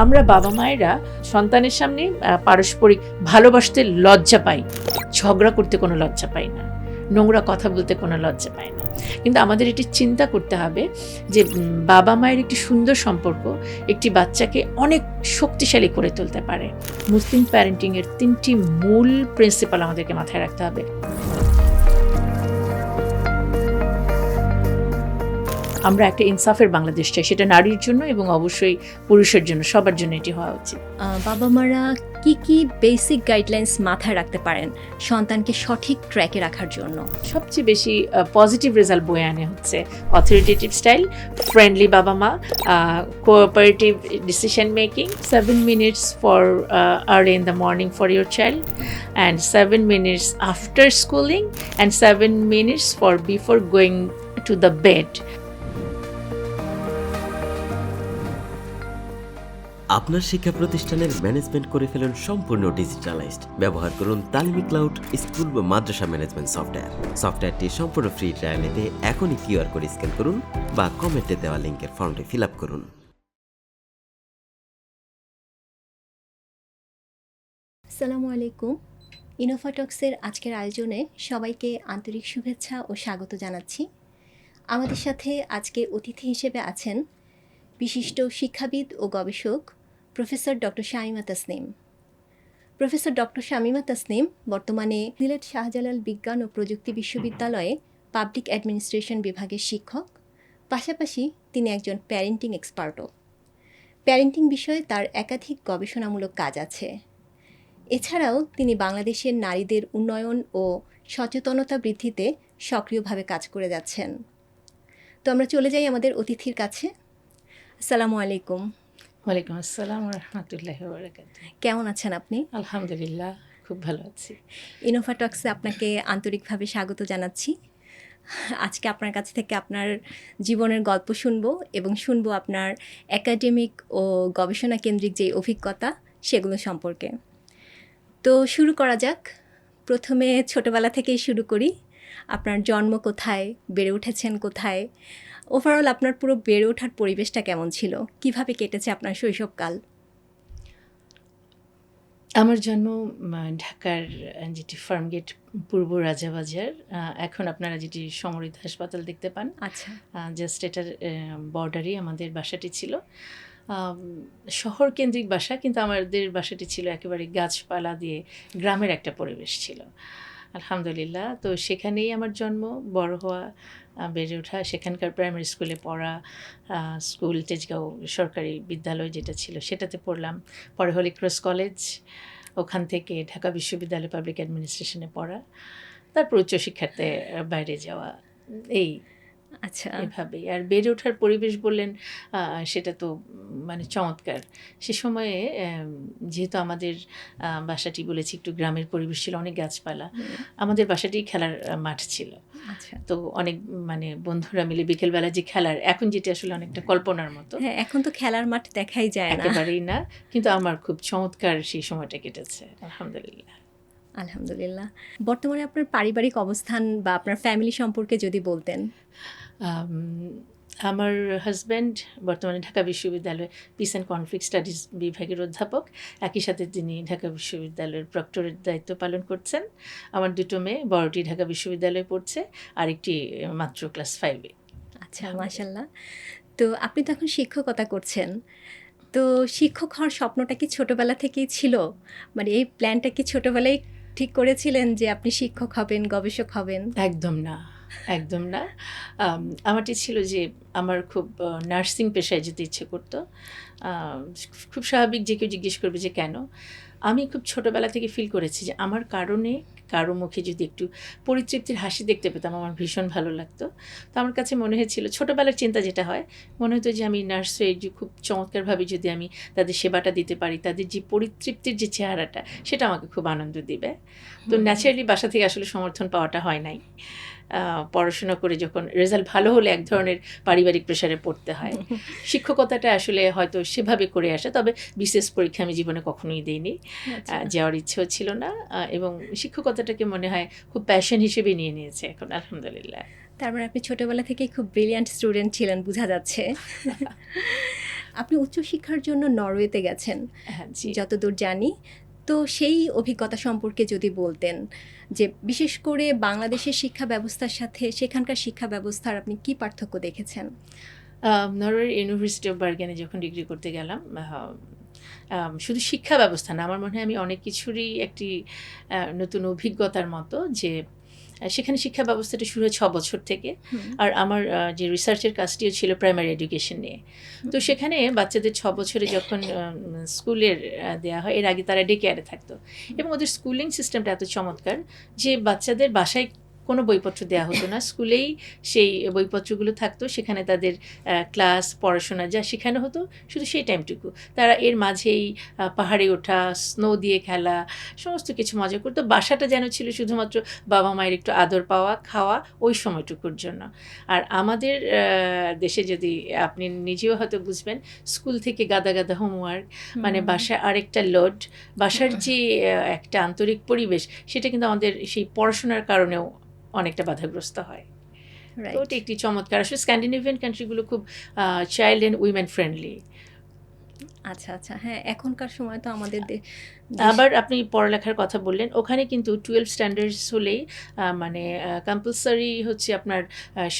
আমরা বাবা মায়েরা সন্তানের সামনে পারস্পরিক ভালোবাসতে লজ্জা পাই, ঝগড়া করতে কোনো লজ্জা পাই না, নোংরা কথা বলতে কোনো লজ্জা পাই না। কিন্তু আমাদের এটি চিন্তা করতে হবে যে বাবা মায়ের একটি সুন্দর সম্পর্ক একটি বাচ্চাকে অনেক শক্তিশালী করে তুলতে পারে। মুসলিম প্যারেন্টিংয়ের 3টি মূল প্রিন্সিপাল আমাদেরকে মাথায় রাখতে হবে। আমরা একটা ইনসাফের বাংলাদেশ চাই, সেটা নারীর জন্য এবং অবশ্যই পুরুষের জন্য, সবার জন্য এটি হওয়া উচিত। বাবা মারা কি কি বেসিক গাইডলাইন্স মাথায় রাখতে পারেন সন্তানকে সঠিক ট্র্যাকে রাখার জন্য? সবচেয়ে বেশি পজিটিভ রেজাল্ট বয়ে আনে হচ্ছে অথরিটেটিভ স্টাইল, ফ্রেন্ডলি বাবা মা, cooperative decision making, 7 minutes for early in the morning for your child, and 7 minutes after schooling, and 7 minutes for before going to the bed. আপনার শিক্ষা প্রতিষ্ঠানের ম্যানেজমেন্ট করে ফেলুন সম্পূর্ণ ডিজিটালাইজড। ব্যবহার করুন তালিমি ক্লাউড স্কুল বা মাদ্রাসা ম্যানেজমেন্ট সফটওয়্যার। সফটওয়্যারটি সম্পূর্ণ ফ্রি ট্রায়াল নিতে এখনই কিউআর কোড স্ক্যান করুন বা কমেন্টে দেওয়া লিঙ্কের ফর্মটি ফিল আপ করুন। আসসালামু আলাইকুম। ইনোভা টক্সের আজকের আয়োজনে সবাইকে আন্তরিক শুভেচ্ছা ও স্বাগত জানাচ্ছি। আমাদের সাথে আজকে অতিথি হিসেবে আছেন বিশিষ্ট শিক্ষাবিদ ও গবেষক professor doctor Shamima Tasnim. Professor doctor Shamima Tasnim বর্তমানে সিলেট শাহজালাল বিজ্ঞান ও প্রযুক্তি বিশ্ববিদ্যালয়ে পাবলিক অ্যাডমিনিস্ট্রেশন বিভাগের শিক্ষক, পাশাপাশি তিনি একজন প্যারেন্টিং এক্সপার্টও। প্যারেন্টিং বিষয়ে তার একাধিক গবেষণামূলক কাজ আছে। এছাড়াও তিনি বাংলাদেশের নারীদের উন্নয়ন ও সচেতনতা বৃদ্ধিতে সক্রিয়ভাবে কাজ করে যাচ্ছেন। তো আমরা চলে যাই আমাদের অতিথির কাছে। আসসালামু আলাইকুম। ওয়ালাইকুম আসসালাম ওয়া রাহমাতুল্লাহি ওয়া বারাকাতুহু। কেমন আছেন আপনি? আলহামদুলিল্লাহ, খুব ভালো আছি। ইনোভা টক্সে আপনাকে আন্তরিকভাবে স্বাগত জানাচ্ছি। আজকে আপনার কাছ থেকে আপনার জীবনের গল্প শুনবো এবং শুনবো আপনার একাডেমিক ও গবেষণা কেন্দ্রিক যে অভিজ্ঞতা সেগুলো সম্পর্কে। তো শুরু করা যাক। প্রথমে ছোটবেলা থেকেই শুরু করি। আপনার জন্ম কোথায়, বেড়ে উঠেছেন কোথায়, ওভারঅল আপনার পুরো বেড়ে ওঠার পরিবেশটা কেমন ছিল, কিভাবে কেটেছে আপনার শৈশবকাল? আমার জন্ম ঢাকার যেটি ফার্মগেট পূর্ব রাজাবাজার, এখন আপনারা যেটি সমৃদ্ধ হাসপাতাল দেখতে পান, আচ্ছা, জাস্ট এটার বর্ডারেই আমাদের বাসাটি ছিল। শহর কেন্দ্রিক বাসা, কিন্তু আমাদের বাসাটি ছিল একেবারে গাছপালা দিয়ে গ্রামের একটা পরিবেশ ছিল, আলহামদুলিল্লাহ। তো সেখানেই আমার জন্ম, বড় হওয়া, বেড়ে ওঠা, সেখানকার প্রাইমারি স্কুলে পড়া, স্কুল তেজগাঁও সরকারি বিদ্যালয় যেটা ছিল সেটাতে পড়লাম। পরে হলি ক্রস কলেজ, ওখান থেকে ঢাকা বিশ্ববিদ্যালয় পাবলিক অ্যাডমিনিস্ট্রেশনে পড়া, তারপর উচ্চশিক্ষার্থে বাইরে যাওয়া, এই আচ্ছা, এভাবেই। আর বেড়ে ওঠার পরিবেশ বললেন, সেটা তো মানে চমৎকার। সে সময়ে যেহেতু আমাদের বাসাটি বলেছি একটু গ্রামের পরিবেশ ছিল, অনেক গাছপালা, আমাদের বাসাটি খেলার মাঠ ছিল। আচ্ছা। তো অনেক মানে বন্ধুরা মিলে বিকেলবেলা যে খেলার, এখন যেটি আসলে অনেকটা কল্পনার মতো, হ্যাঁ, এখন তো খেলার মাঠ দেখাই যায় না। একেবারেই না, কিন্তু আমার খুব চমৎকার সেই সময়টা কেটেছে, আলহামদুলিল্লাহ। আলহামদুলিল্লাহ। বর্তমানে আপনার পারিবারিক অবস্থান বা আপনার ফ্যামিলি সম্পর্কে যদি বলতেন। আমার হাজব্যান্ড বর্তমানে ঢাকা বিশ্ববিদ্যালয়ে পিস অ্যান্ড কনফ্লিক্ট স্টাডিজ বিভাগের অধ্যাপক, একই সাথে তিনি ঢাকা বিশ্ববিদ্যালয়ের প্রক্টরের দায়িত্ব পালন করছেন। আমার দুটো মেয়ে, বড়টি ঢাকা বিশ্ববিদ্যালয়ে পড়ছে, আরেকটি মাত্র ক্লাস 5-এ। আচ্ছা, মাশাল্লাহ। তো আপনি তো এখন শিক্ষকতা করছেন। তো শিক্ষক হওয়ার স্বপ্নটা কি ছোটবেলা থেকেই ছিল? মানে এই প্ল্যানটা কি ছোটবেলায় ঠিক করেছিলেন যে আপনি শিক্ষক হবেন, গবেষক হবেন? একদম না, একদম না। আমারটি ছিল যে আমার খুব নার্সিং পেশায় যেতে ইচ্ছে করতো। খুব স্বাভাবিক, যে কেউ জিজ্ঞেস করবে যে কেন। আমি খুব ছোটোবেলা থেকে ফিল করেছি যে আমার কারণে কারো মুখে যদি একটু পরিতৃপ্তির হাসি দেখতে পেতাম, আমার ভীষণ ভালো লাগতো। তো আমার কাছে মনে হয়েছিল, ছোটোবেলার চিন্তা যেটা হয়, মনে হতো যে আমি নার্স হয়ে যে খুব চমৎকারভাবে যদি আমি তাদের সেবাটা দিতে পারি, তাদের যে পরিতৃপ্তির যে চেহারাটা, সেটা আমাকে খুব আনন্দ দিবে। তো ন্যাচারালি বাসা থেকে আসলে সমর্থন পাওয়াটা হয় নাই। পড়াশোনা করে যখন রেজাল্ট ভালো হলে এক ধরনের পারিবারিক প্রেশারে পড়তে হয়। শিক্ষকতাটা আসলে হয়তো সেভাবে করে আসে, তবে বিশেষ পরীক্ষা আমি জীবনে কখনোই দিইনি, যাওয়ার ইচ্ছেও ছিল না, এবং শিক্ষকতাটাকে মনে হয় খুব প্যাশন হিসেবে নিয়ে নিয়েছে এখন, আলহামদুলিল্লাহ। তার মানে আপনি ছোটবেলা থেকেই খুব ব্রিলিয়ান্ট স্টুডেন্ট ছিলেন, বোঝা যাচ্ছে। আপনি উচ্চশিক্ষার জন্য নরওয়েতে গেছেন হ্যাঁ, জি। যতদূর জানি। তো সেই অভিজ্ঞতা সম্পর্কে যদি বলতেন যে বিশেষ করে বাংলাদেশের শিক্ষা ব্যবস্থার সাথে সেখানকার শিক্ষা ব্যবস্থার আপনি কি পার্থক্য দেখেছেন? নরওয়ের ইউনিভার্সিটি অফ বার্গেনে যখন ডিগ্রি করতে গেলাম, শুধু শিক্ষা ব্যবস্থা না, আমার মনে হয় আমি অনেক কিছুরই একটি নতুন অভিজ্ঞতার মতো যে সেখানে শিক্ষা ব্যবস্থাটা শুরু হয় 6 বছর থেকে। হুম, আর আমার যে রিসার্চের কাজটিও ছিল প্রাইমারি এডুকেশন নিয়ে। তো সেখানে বাচ্চাদের 6 বছরে যখন স্কুলের দেওয়া হয়, এর আগে তারা ডে কেয়ারে থাকতো, এবং ওদের স্কুলিং সিস্টেমটা এত চমৎকার যে বাচ্চাদের বাসায় কোনো বইপত্র দেওয়া হতো না, স্কুলেই সেই বইপত্রগুলো থাকতো, সেখানে তাদের ক্লাস পড়াশোনা যা শেখানো হতো শুধু সেই টাইমটুকু। তারা এর মাঝেই পাহাড়ে ওঠা, স্নো দিয়ে খেলা, সমস্ত কিছু মজা করতো। বাসাটা যেন ছিল শুধুমাত্র বাবা মায়ের একটু আদর পাওয়া, খাওয়া, ওই সময়টুকুর জন্য। আর আমাদের দেশে যদি আপনি নিজেও হয়তো বুঝবেন, স্কুল থেকে গাদা গাদা হোমওয়ার্ক, মানে বাসায় আরেকটা লোড, বাসার যে একটা আন্তরিক পরিবেশ, সেটা কিন্তু আমাদের সেই পড়াশোনার কারণেও অনেকটা বাধাগ্রস্ত হয়। তো রাইট। ওটা একটি চমৎকার। আসলে স্ক্যান্ডিনেভিয়ান কান্ট্রিগুলো খুব চাইল্ড অ্যান্ড উইমেন ফ্রেন্ডলি। আচ্ছা, আচ্ছা। হ্যাঁ, এখনকার সময় তো আমাদের আবার আপনি পড়ালেখার কথা বললেন, ওখানে কিন্তু 12 স্ট্যান্ডার্ডস হলেই মানে কম্পালসারি হচ্ছে আপনার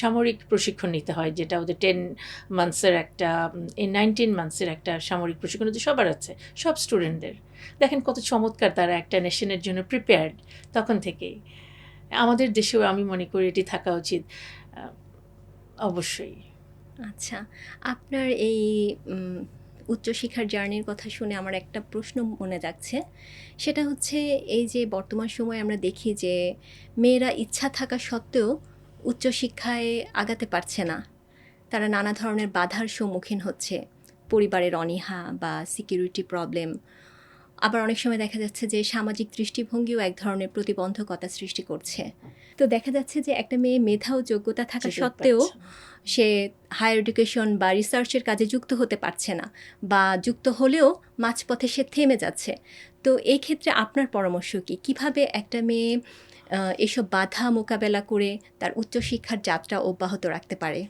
সামরিক প্রশিক্ষণ নিতে হয়, যেটা ওদের 10 মান্থসের একটা 19 মান্থসের একটা সামরিক প্রশিক্ষণ ওদের সবার আছে, সব স্টুডেন্টদের। দেখেন কত চমৎকার, তারা একটা নেশনের জন্য প্রিপেয়ার্ড তখন থেকেই। আমাদের দেশেও আমি মনে করি এটি থাকা উচিত অবশ্যই। আচ্ছা, আপনার এই উম উচ্চশিক্ষার জার্নির কথা শুনে আমার একটা প্রশ্ন মনে যাচ্ছে। সেটা হচ্ছে এই যে বর্তমান সময়ে আমরা দেখি যে মেয়েরা ইচ্ছা থাকা সত্ত্বেও উচ্চশিক্ষায় আগাতে পারছে না। তারা নানা ধরনের বাধার সম্মুখীন হচ্ছে। পরিবারের অনীহা বা সিকিউরিটি প্রবলেম। আবার অনেক সময় দেখা যাচ্ছে যে সামাজিক দৃষ্টিভঙ্গিও এক ধরনের প্রতিবন্ধকতা সৃষ্টি করছে। তো দেখা যাচ্ছে যে একটা মেয়ে মেধা ও যোগ্যতা থাকা যেতে সত্ত্বেও পারছে না। সে হায়ার এডুকেশন বা রিসার্চের কাজে যুক্ত হতে পারছে না, বা যুক্ত হলেও মাঝপথে সে থেমে যাচ্ছে। তো এই ক্ষেত্রে আপনার পরামর্শ কী? কীভাবে একটা মেয়ে এসব বাধা মোকাবেলা করে তার উচ্চশিক্ষার যাত্রা অব্যাহত রাখতে পারে?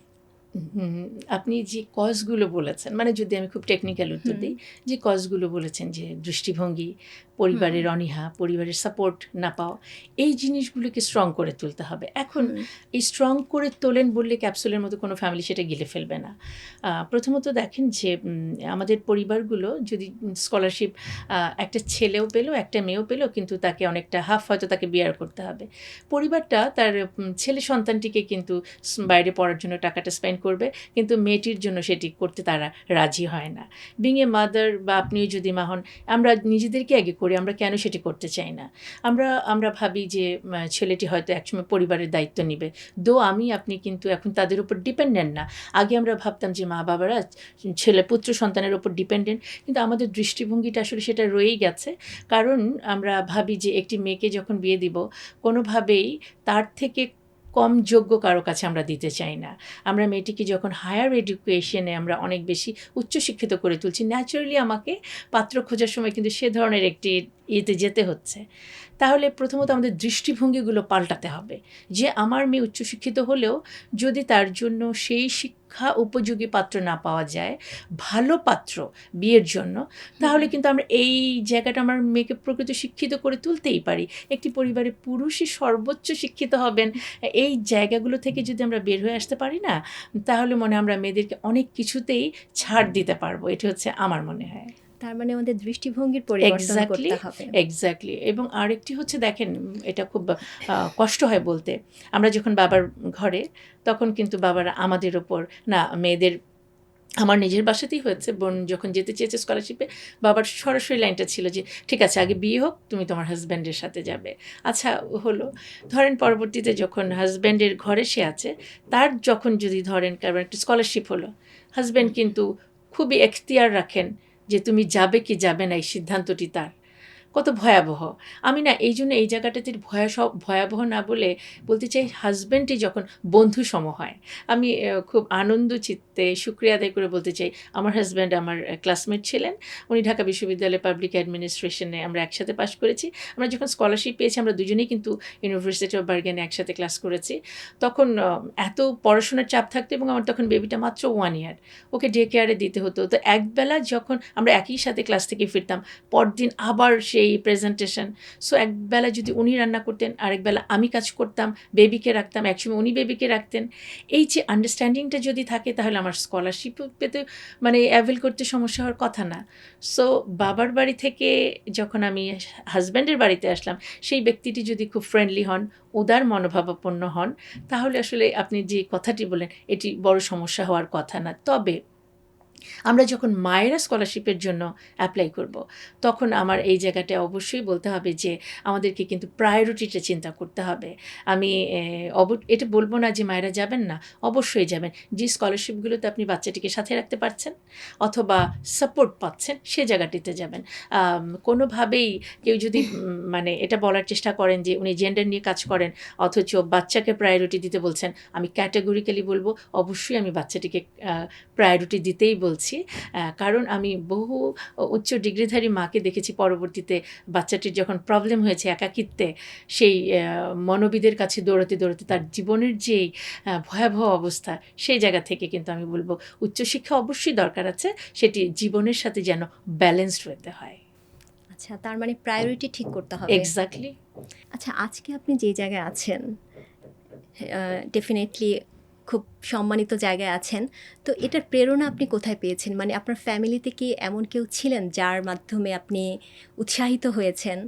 হুম, আপনি যে কজগুলো বলেছেন, মানে যদি আমি খুব টেকনিক্যাল উত্তর হুম, দিই, যে কজগুলো বলেছেন, যে দৃষ্টিভঙ্গি, হুম, পরিবারের অনীহা, পরিবারের সাপোর্ট না পাওয়া, এই জিনিসগুলোকে স্ট্রং করে তুলতে হবে। এখন হুম, এই স্ট্রং করে তোলেন বললে ক্যাপসুলের মতো কোনো ফ্যামিলি সেটা গিলে ফেলবে না। প্রথমত দেখেন যে আমাদের পরিবারগুলো যদি স্কলারশিপ একটা ছেলেও পেলো, একটা মেয়েও পেলো, কিন্তু তাকে অনেকটা হাফ হয়তো তাকে বিয়ার করতে হবে। পরিবারটা তার ছেলে সন্তানটিকে কিন্তু বাইরে পড়ার জন্য টাকাটা স্পেন্ড করবে, কিন্তু মেয়েটির জন্য সেটি করতে তারা রাজি হয় না। বিং এ মাদার, বা আপনিও যদি মা হন, আমরা নিজেদেরকে আগে করি, আমরা কেন সেটি করতে চাই না? আমরা ভাবি যে ছেলেটি হয়তো একসময় পরিবারের দায়িত্ব নিবে। আপনি কিন্তু এখন তাদের উপর ডিপেন্ডেন্ট না। আগে আমরা ভাবতাম যে মা বাবারা ছেলে পুত্র সন্তানের উপর ডিপেন্ডেন্ট, কিন্তু আমাদের দৃষ্টিভঙ্গিটা আসলে সেটা রয়েই গেছে। কারণ আমরা ভাবি যে একটি মেয়েকে যখন বিয়ে দিব, কোনোভাবেই তার থেকে কম যোগ্য কারো কাছে আমরা দিতে চাই না। আমরা মেয়েটিকে যখন হায়ার এডুকেশনে আমরা অনেক বেশি উচ্চশিক্ষিত করে তুলছি, ন্যাচারালি আমাকে পাত্র খোঁজার সময় কিন্তু সে ধরনের একটি ইয়েতে যেতে হচ্ছে। তাহলে প্রথমত আমাদের দৃষ্টিভঙ্গিগুলো পাল্টাতে হবে, যে আমার মেয়ে উচ্চশিক্ষিত হলেও যদি তার জন্য সেই শিক্ষা উপযোগী পাত্র না পাওয়া যায়, ভালো পাত্র বিয়ের জন্য, তাহলে কিন্তু আমরা এই জায়গাটা আমার মেয়েকে প্রকৃত শিক্ষিত করে তুলতেই পারি। একটি পরিবারে পুরুষই সর্বোচ্চ শিক্ষিত হবেন, এই জায়গাগুলো থেকে যদি আমরা বের হয়ে আসতে পারি না, তাহলে আমরা মেয়েদেরকে অনেক কিছুতেই ছাড় দিতে পারবো। এটি হচ্ছে আমার মনে হয়। তার মানে আমাদের দৃষ্টিভঙ্গির পরিবর্তন করতে হবে। এক্স্যাক্টলি। এবং আরেকটি হচ্ছে দেখেন, এটা খুব কষ্ট হয় বলতে, আমরা যখন বাবার ঘরে, তখন কিন্তু বাবারা আমাদের ওপর, না মেয়েদের, আমার নিজের বাসাতেই হয়েছে, বোন যখন যেতে চেয়েছে স্কলারশিপে, বাবার সরাসরি লাইনটা ছিল যে ঠিক আছে, আগে বিয়ে হোক, তুমি তোমার হাজব্যান্ডের সাথে যাবে। আচ্ছা, হলো। ধরেন পরবর্তীতে যখন হাজব্যান্ডের ঘরে সে আছে, তার যখন যদি ধরেন কারণ একটা স্কলারশিপ হলো, হাজব্যান্ড কিন্তু খুবই এখতিয়ার রাখেন যে তুমি যাবে কি যাবে না, এই সিদ্ধান্তটি তার। কত ভয়াবহ। আমি না এই জন্য এই জায়গাটাতে ভয়াবহ না বলতে চাই হাজব্যান্ডই যখন বন্ধু সম হয়। আমি খুব আনন্দ চিত্তে শুক্রিয়া আদায় করে বলতে চাই, আমার হাজব্যান্ড আমার ক্লাসমেট ছিলেন। উনি ঢাকা বিশ্ববিদ্যালয়ে পাবলিক অ্যাডমিনিস্ট্রেশনে আমরা একসাথে পাশ করেছি। আমরা যখন স্কলারশিপ পেয়েছি আমরা দুজনেই কিন্তু ইউনিভার্সিটি অফ বার্গেনে একসাথে ক্লাস করেছি। তখন এত পড়াশোনার চাপ থাকতো এবং আমার তখন বেবিটা মাত্র 1 ইয়ার, ওকে ডে কেয়ারে দিতে হতো। তো একবেলা যখন আমরা একই সাথে ক্লাস থেকে ফিরতাম, পরদিন আবার সেই প্রেজেন্টেশন। সো একবেলা যদি উনি রান্না করতেন, আরেকবেলা আমি কাজ করতাম, বেবিকে রাখতাম, একসময় উনি বেবিকে রাখতেন। এই যে আন্ডারস্ট্যান্ডিংটা যদি থাকে তাহলে আমার স্কলারশিপ পেতে অ্যাভেল করতে সমস্যা হওয়ার কথা না। সো বাবার বাড়ি থেকে যখন আমি হাজব্যান্ডের বাড়িতে আসলাম, সেই ব্যক্তিটি যদি খুব ফ্রেন্ডলি হন, উদার মনোভাবাপন্ন হন, তাহলে আসলে আপনি যে কথাটি বলেন এটি বড় সমস্যা হওয়ার কথা না। তবে আমরা যখন মায়েরা স্কলারশিপের জন্য অ্যাপ্লাই করব, তখন আমার এই জায়গাটায় অবশ্যই বলতে হবে যে আমাদেরকে কিন্তু প্রায়োরিটিটা চিন্তা করতে হবে। আমি এটা বলবো না যে মায়েরা যাবেন না, অবশ্যই যাবেন। যে স্কলারশিপগুলোতে আপনি বাচ্চাটিকে সাথে রাখতে পারছেন অথবা সাপোর্ট পাচ্ছেন, সে জায়গাটিতে যাবেন। কোনোভাবেই কেউ যদি এটা বলার চেষ্টা করেন যে উনি জেন্ডার নিয়ে কাজ করেন অথচ বাচ্চাকে প্রায়োরিটি দিতে বলছেন, আমি ক্যাটাগরিক্যালি বলবো অবশ্যই আমি বাচ্চাটিকে প্রায়োরিটি দিতেই বলছি। কারণ আমি বহু উচ্চ ডিগ্রিধারী মাকে দেখেছি পরবর্তীতে বাচ্চাটির যখন প্রবলেম হয়েছে একাকিত্বে, সেই মনোবিদের কাছে দৌড়াতে দৌড়াতে তার জীবনের যেই ভয়াবহ অবস্থা, সেই জায়গা থেকে কিন্তু আমি বলবো উচ্চশিক্ষা অবশ্যই দরকার আছে, সেটি জীবনের সাথে যেন ব্যালেন্সড হতে হয়। আচ্ছা, তার মানে প্রায়োরিটি ঠিক করতে হবে। এক্স্যাক্টলি। আচ্ছা, আজকে আপনি যে জায়গায় আছেন ডেফিনেটলি খুব সম্মানিত জায়গায় আছেন। তো এটার প্রেরণা আপনি কোথায় পেয়েছেন? মানে আপনার ফ্যামিলিতে কি এমন কেউ ছিলেন যার মাধ্যমে আপনি উৎসাহিত হয়েছেন?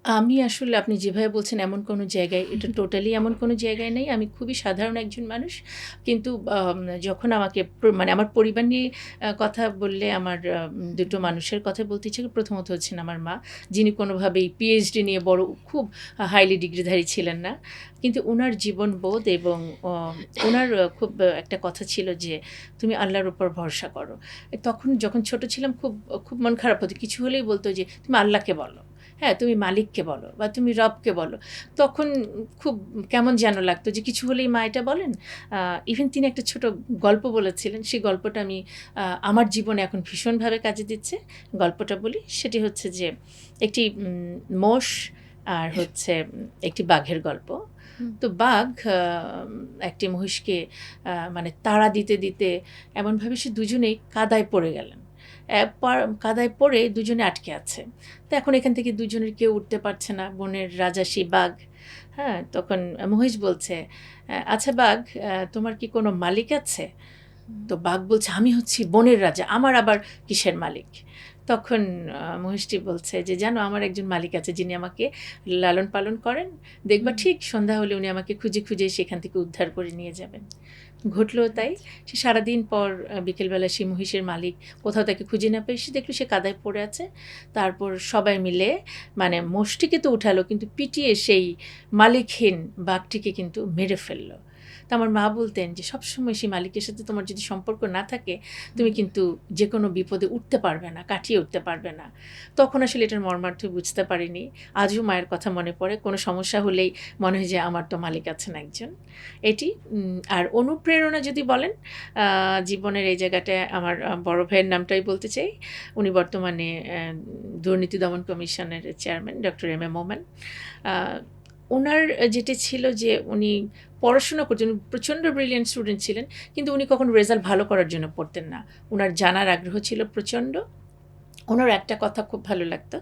আমি আসলে আপনি যেভাবে বলছেন এমন কোনো জায়গায়, এটা টোটালি এমন কোনো জায়গায় নেই। আমি খুবই সাধারণ একজন মানুষ। কিন্তু যখন আমাকে আমার পরিবার নিয়ে কথা বললে আমার দুটো মানুষের কথা বলতে ইচ্ছে করে। প্রথমত হচ্ছেন আমার মা, যিনি কোনোভাবেই পিএইচডি নিয়ে খুব হাইলি ডিগ্রিধারী ছিলেন না। কিন্তু উনার জীবনবোধ এবং উনার খুব একটা কথা ছিল যে, "তুমি আল্লাহর উপর ভরসা করো।" তখন যখন ছোট ছিলাম খুব খুব মন খারাপ হতো। কিছু হলেই বলতো যে, "তুমি আল্লাহকে বলো। হ্যাঁ, তুমি মালিককে বলো বা তুমি রবকে বলো।" তখন খুব কেমন যেন লাগতো যে কিছু হলেই মা এটা বলেন। ইভেন তিনি একটা ছোট গল্প বলেছিলেন, সেই গল্পটা আমি আমার জীবনে এখন ভীষণভাবে কাজে দিচ্ছে। গল্পটা বলি, সেটি হচ্ছে যে একটি মোষ আর হচ্ছে একটি বাঘের গল্প। তো বাঘ একটি মহিষকে তাড়া দিতে দিতে এমনভাবে সে দুজনেই কাদায় পড়ে গেলেন। কাদায় পড়ে দুজনে আটকে আছে। তো এখন এখান থেকে দুজনের কেউ উঠতে পারছে না, বনের রাজা সেই বাঘ। হ্যাঁ, তখন মহিষ বলছে, "আচ্ছা বাঘ, তোমার কি কোনো মালিক আছে?" তো বাঘ বলছে, "আমি হচ্ছি বনের রাজা, আমার আবার কিসের মালিক?" তখন মহিষটি বলছে যে, "জানো, আমার একজন মালিক আছে যিনি আমাকে লালন পালন করেন। দেখবা ঠিক সন্ধ্যা হলে উনি আমাকে খুঁজে খুঁজে সেখান থেকে উদ্ধার করে নিয়ে যাবেন।" ঘটলো তাই। সে সারাদিন পর বিকেলবেলা সেই মহিষের মালিক কোথাও তাকে খুঁজে না পেয়ে সে দেখলো সে কাদায় পড়ে আছে। তারপর সবাই মিলে মোষটিকে তো উঠালো, কিন্তু পিটিয়ে সেই মালিকহীন বাঘটিকে কিন্তু মেরে ফেললো। তো আমার মা বলতেন যে, "সবসময় সেই মালিকের সাথে তোমার যদি সম্পর্ক না থাকে, তুমি কিন্তু যে কোনো বিপদে উঠতে পারবে না, কাটিয়ে উঠতে পারবে না।" তখন আসলে এটার মর্মার্থ বুঝতে পারিনি। আজও মায়ের কথা মনে পড়ে। কোনো সমস্যা হলেই মনে হয় যে আমার তো মালিক আছেন একজন। এটি। আর অনুপ্রেরণা যদি বলেন, জীবনের এই জায়গাটায় আমার বড় ভাইয়ের নামটাই বলতে চাই। উনি বর্তমানে দুর্নীতি দমন কমিশনের চেয়ারম্যান ডক্টর এম এ মোমেন। ওনার যেটি ছিল যে উনি পড়াশোনা করতেন, উনি প্রচণ্ড ব্রিলিয়েন্ট স্টুডেন্ট ছিলেন, কিন্তু উনি কখনো রেজাল্ট ভালো করার জন্য পড়তেন না। ওনার জানার আগ্রহ ছিল প্রচণ্ড। ওনার একটা কথা খুব ভালো লাগতো।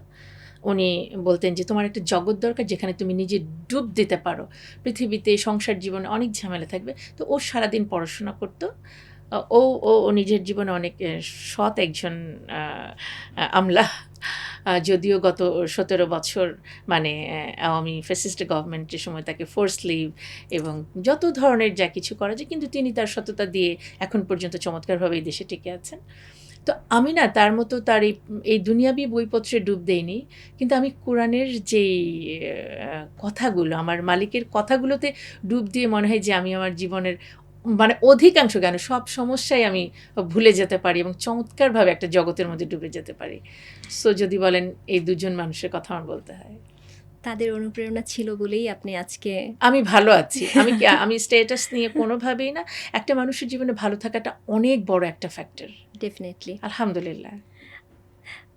উনি বলতেন যে, "তোমার একটা জগৎ দরকার যেখানে তুমি নিজে ডুব দিতে পারো। পৃথিবীতে সংসার জীবনে অনেক ঝামেলা থাকবে।" তো ও সারাদিন পড়াশোনা করতো। ও নিজের জীবনে অনেক সৎ একজন আমলা। যদিও গত ১৭ বছর আওয়ামী ফ্যাসিস্ট গভর্নমেন্টের সময় তাকে ফোর্স লিভ এবং যত ধরনের যা কিছু করা যায়, কিন্তু তিনি তার সততা দিয়ে এখন পর্যন্ত চমৎকারভাবে এই দেশে টিকে আছেন। তো আমি না তার মতো তার এই দুনিয়াবি বইপত্রে ডুব দেইনি, কিন্তু আমি কোরআনের যেই কথাগুলো, আমার মালিকের কথাগুলোতে ডুব দিয়ে মনে হয় যে আমি আমার জীবনের মানে অধিকাংশ কেন সব সমস্যাই আমি ভুলে যেতে পারি এবং চমৎকারভাবে একটা জগতের মধ্যে ডুবে যেতে পারি। সো যদি বলেন এই দুজন মানুষের কথা আমার বলতে হয়। তাদের অনুপ্রেরণা ছিল বলেই আপনি আজকে আমি ভালো আছি। আমি স্ট্যাটাস নিয়ে কোনোভাবেই না। একটা মানুষের জীবনে ভালো থাকাটা অনেক বড় একটা ফ্যাক্টর। ডেফিনেটলি। আলহামদুলিল্লাহ।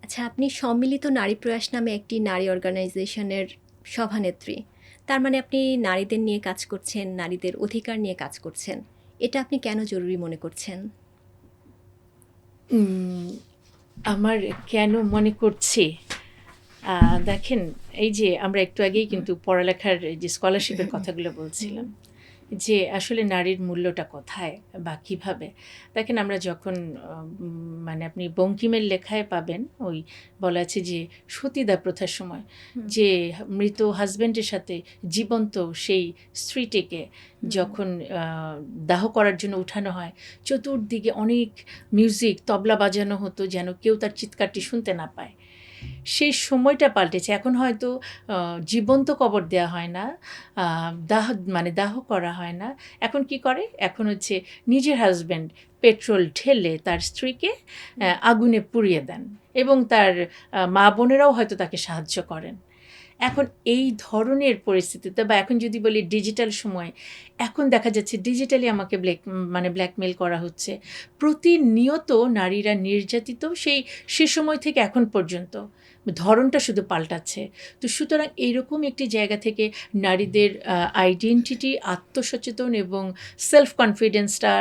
আচ্ছা, আপনি সম্মিলিত নারী প্রয়াস নামে একটি নারী অর্গানাইজেশনের সভানেত্রী। তার মানে আপনি নারীদের নিয়ে কাজ করছেন, নারীদের অধিকার নিয়ে কাজ করছেন। এটা আপনি কেন জরুরি মনে করছেন? উম, আমার কেন মনে করছি, দেখেন এই যে আমরা একটু আগেই কিন্তু পড়ালেখার যে স্কলারশিপের কথাগুলো বলছিলাম, যে আসলে নারীর মূল্যটা কোথায় বা কীভাবে। দেখেন আমরা যখন মানে আপনি বঙ্কিমের লেখায় পাবেন, ওই বলা আছে যে সতীদাহ প্রথার সময় যে মৃত হাজব্যান্ডের সাথে জীবন্ত সেই স্ত্রীটিকে যখন দাহ করার জন্য উঠানো হয়, চতুর্দিকে অনেক মিউজিক তবলা বাজানো হতো যেন কেউ তার চিৎকারটি শুনতে না পায়। সেই সময়টা পাল্টেছে। এখন হয়তো জীবন্ত কবর দেওয়া হয় না, দাহ করা হয় না। এখন কি করে? এখন হচ্ছে নিজের হাজব্যান্ড পেট্রোল ঢেলে তার স্ত্রীকে আগুনে পুড়িয়ে দেন এবং তার মা বোনেরাও হয়তো তাকে সাহায্য করেন। এখন এই ধরনের পরিস্থিতিতে বা এখন যদি বলি ডিজিটাল সময়, এখন দেখা যাচ্ছে ডিজিটালি আমাকে ব্ল্যাকমেল করা হচ্ছে। প্রতিনিয়ত নারীরা নির্যাতিত সে সময় থেকে এখন পর্যন্ত, ধরনটা শুধু পাল্টাচ্ছে। তো সুতরাং এইরকম একটি জায়গা থেকে নারীদের আইডেন্টিটি, আত্মসচেতন এবং সেলফ কনফিডেন্সটা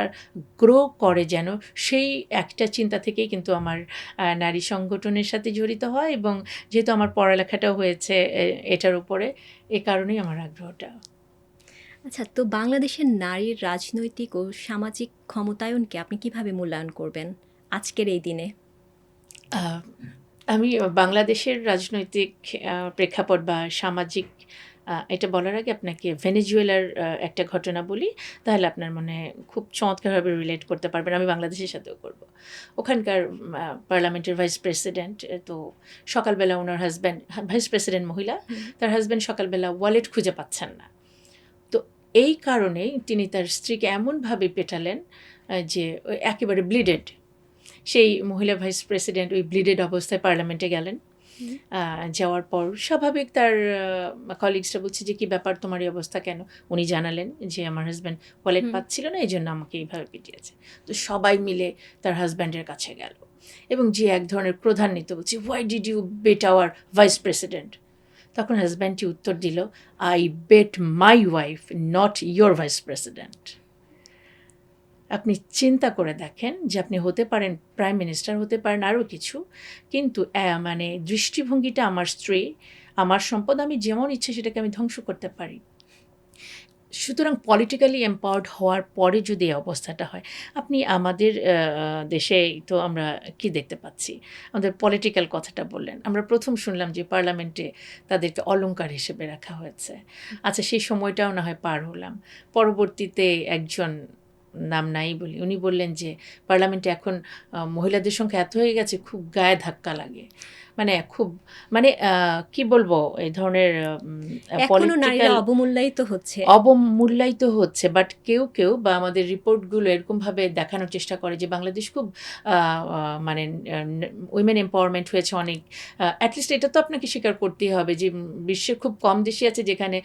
গ্রো করে যেন, সেই একটা চিন্তা থেকেই কিন্তু আমার নারী সংগঠনের সাথে জড়িত হয় এবং যেহেতু আমার পড়ালেখাটাও হয়েছে এটার উপরে, এ কারণেই আমার আগ্রহটা। আচ্ছা, তো বাংলাদেশের নারীর রাজনৈতিক ও সামাজিক ক্ষমতায়নকে আপনি কিভাবে মূল্যায়ন করবেন আজকের এই দিনে? আহ, আমি বাংলাদেশের রাজনৈতিক প্রেক্ষাপট বা সামাজিক, এটা বলার আগে আপনাকে ভেনেজুয়েলার একটা ঘটনা বলি, তাহলে আপনার মনে খুব চমৎকারভাবে রিলেট করতে পারবেন। আমি বাংলাদেশের সাথেও করব। ওখানকার পার্লামেন্টের ভাইস প্রেসিডেন্ট, তো সকালবেলা ওনার হাজব্যান্ড, ভাইস প্রেসিডেন্ট মহিলা, তার হাজব্যান্ড সকালবেলা ওয়ালেট খুঁজে পাচ্ছেন না। তো এই কারণেই তিনি তার স্ত্রীকে এমনভাবে পেটালেন যে একেবারে ব্লিডেড। সেই মহিলা ভাইস প্রেসিডেন্ট ওই ব্লিডেড অবস্থায় পার্লামেন্টে গেলেন। যাওয়ার পর স্বাভাবিক তার কলিগসরা বলছে যে কী ব্যাপার, তোমার এই অবস্থা কেন? উনি জানালেন যে আমার হাজব্যান্ড ওয়ালেট পাচ্ছিল না, এই জন্য আমাকে এইভাবে পিটিয়েছে। তো সবাই মিলে তার হাজব্যান্ডের কাছে গেল এবং যে এক ধরনের ক্রোধান্বিত বলছে, why did you bet our vice president? তখন হাজব্যান্ডটি উত্তর দিল, I bet my wife, not your vice president. আপনি চিন্তা করে দেখেন যে আপনি হতে পারেন প্রাইম মিনিস্টার, হতে পারেন আরও কিছু, কিন্তু মানে দৃষ্টিভঙ্গিটা আমার স্ত্রী, আমার সম্পদ, আমি যেমন ইচ্ছে সেটাকে আমি ধ্বংস করতে পারি। সুতরাং পলিটিক্যালি এম্পাওয়ার্ড হওয়ার পরে যদি এই অবস্থাটা হয়, আপনি আমাদের দেশে তো আমরা কি দেখতে পাচ্ছি? আমাদের পলিটিক্যাল কথাটা বললেন, আমরা প্রথম শুনলাম যে পার্লামেন্টে তাদেরকে অলংকার হিসেবে রাখা হয়েছে। আচ্ছা, সেই সময়টাও না হয় পার হলাম। পরবর্তীতে একজন, নাম নাই বলি, উনি বললেন যে পার্লামেন্টে এখন মহিলাদের সংখ্যা এত হয়ে গেছে খুব গায়ে ধাক্কা লাগে। মানে খুব, মানে কি বলবো, এই ধরনের এখনো নারীরা অবমূল্যায়িত হচ্ছে। বাট কেউ কেউ বা আমাদের রিপোর্টগুলো এরকমভাবে দেখানোর চেষ্টা করে যে বাংলাদেশ খুব মানে উইমেন এম্পাওয়ারমেন্ট হয়েছে অনেক। অ্যাটলিস্ট এটা তো আপনাকে স্বীকার করতেই হবে যে বিশ্বের খুব কম দেশই আছে যেখানে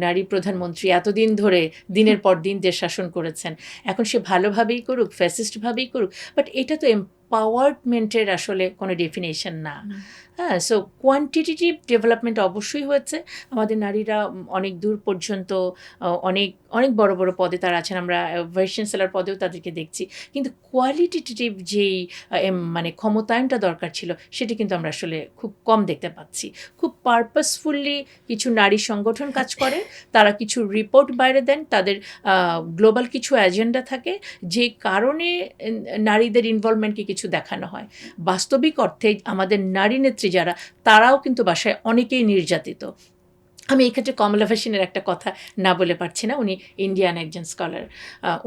নারী প্রধানমন্ত্রী এতদিন ধরে দিনের পর দিন দেশ শাসন করেছেন। এখন সে ভালোভাবেই করুক, ফ্যাসিস্টভাবেই করুক, বাট এটা তো এম্পাওয়ারমেন্টের আসলে কোনো ডেফিনেশন না। হ্যাঁ, সো কোয়ান্টিটেটিভ ডেভেলপমেন্ট অবশ্যই হয়েছে। আমাদের নারীরা অনেক দূর পর্যন্ত অনেক অনেক বড় বড় পদে তারা আছেন, আমরা ভাইস চ্যান্সেলর পদেও তাদেরকে দেখছি, কিন্তু কোয়ালিটেটিভ যেই মানে ক্ষমতায়নটা দরকার ছিল সেটি কিন্তু আমরা আসলে খুব কম দেখতে পাচ্ছি। খুব পারপাসফুলি কিছু নারী সংগঠন কাজ করে, তারা কিছু রিপোর্ট বাইরে দেন, তাদের গ্লোবাল কিছু এজেন্ডা থাকে, যে কারণে নারীদের ইনভলভমেন্টকে কিছু দেখানো হয়। বাস্তবিক অর্থে আমাদের নারী নেত্রী যারা, তারাও কিন্তু বাসায় অনেকেই নির্যাতিত। আমি এই ক্ষেত্রে কমলা ভাসিনের একটা কথা না বলে পারছি না। উনি ইন্ডিয়ান একজন স্কলার,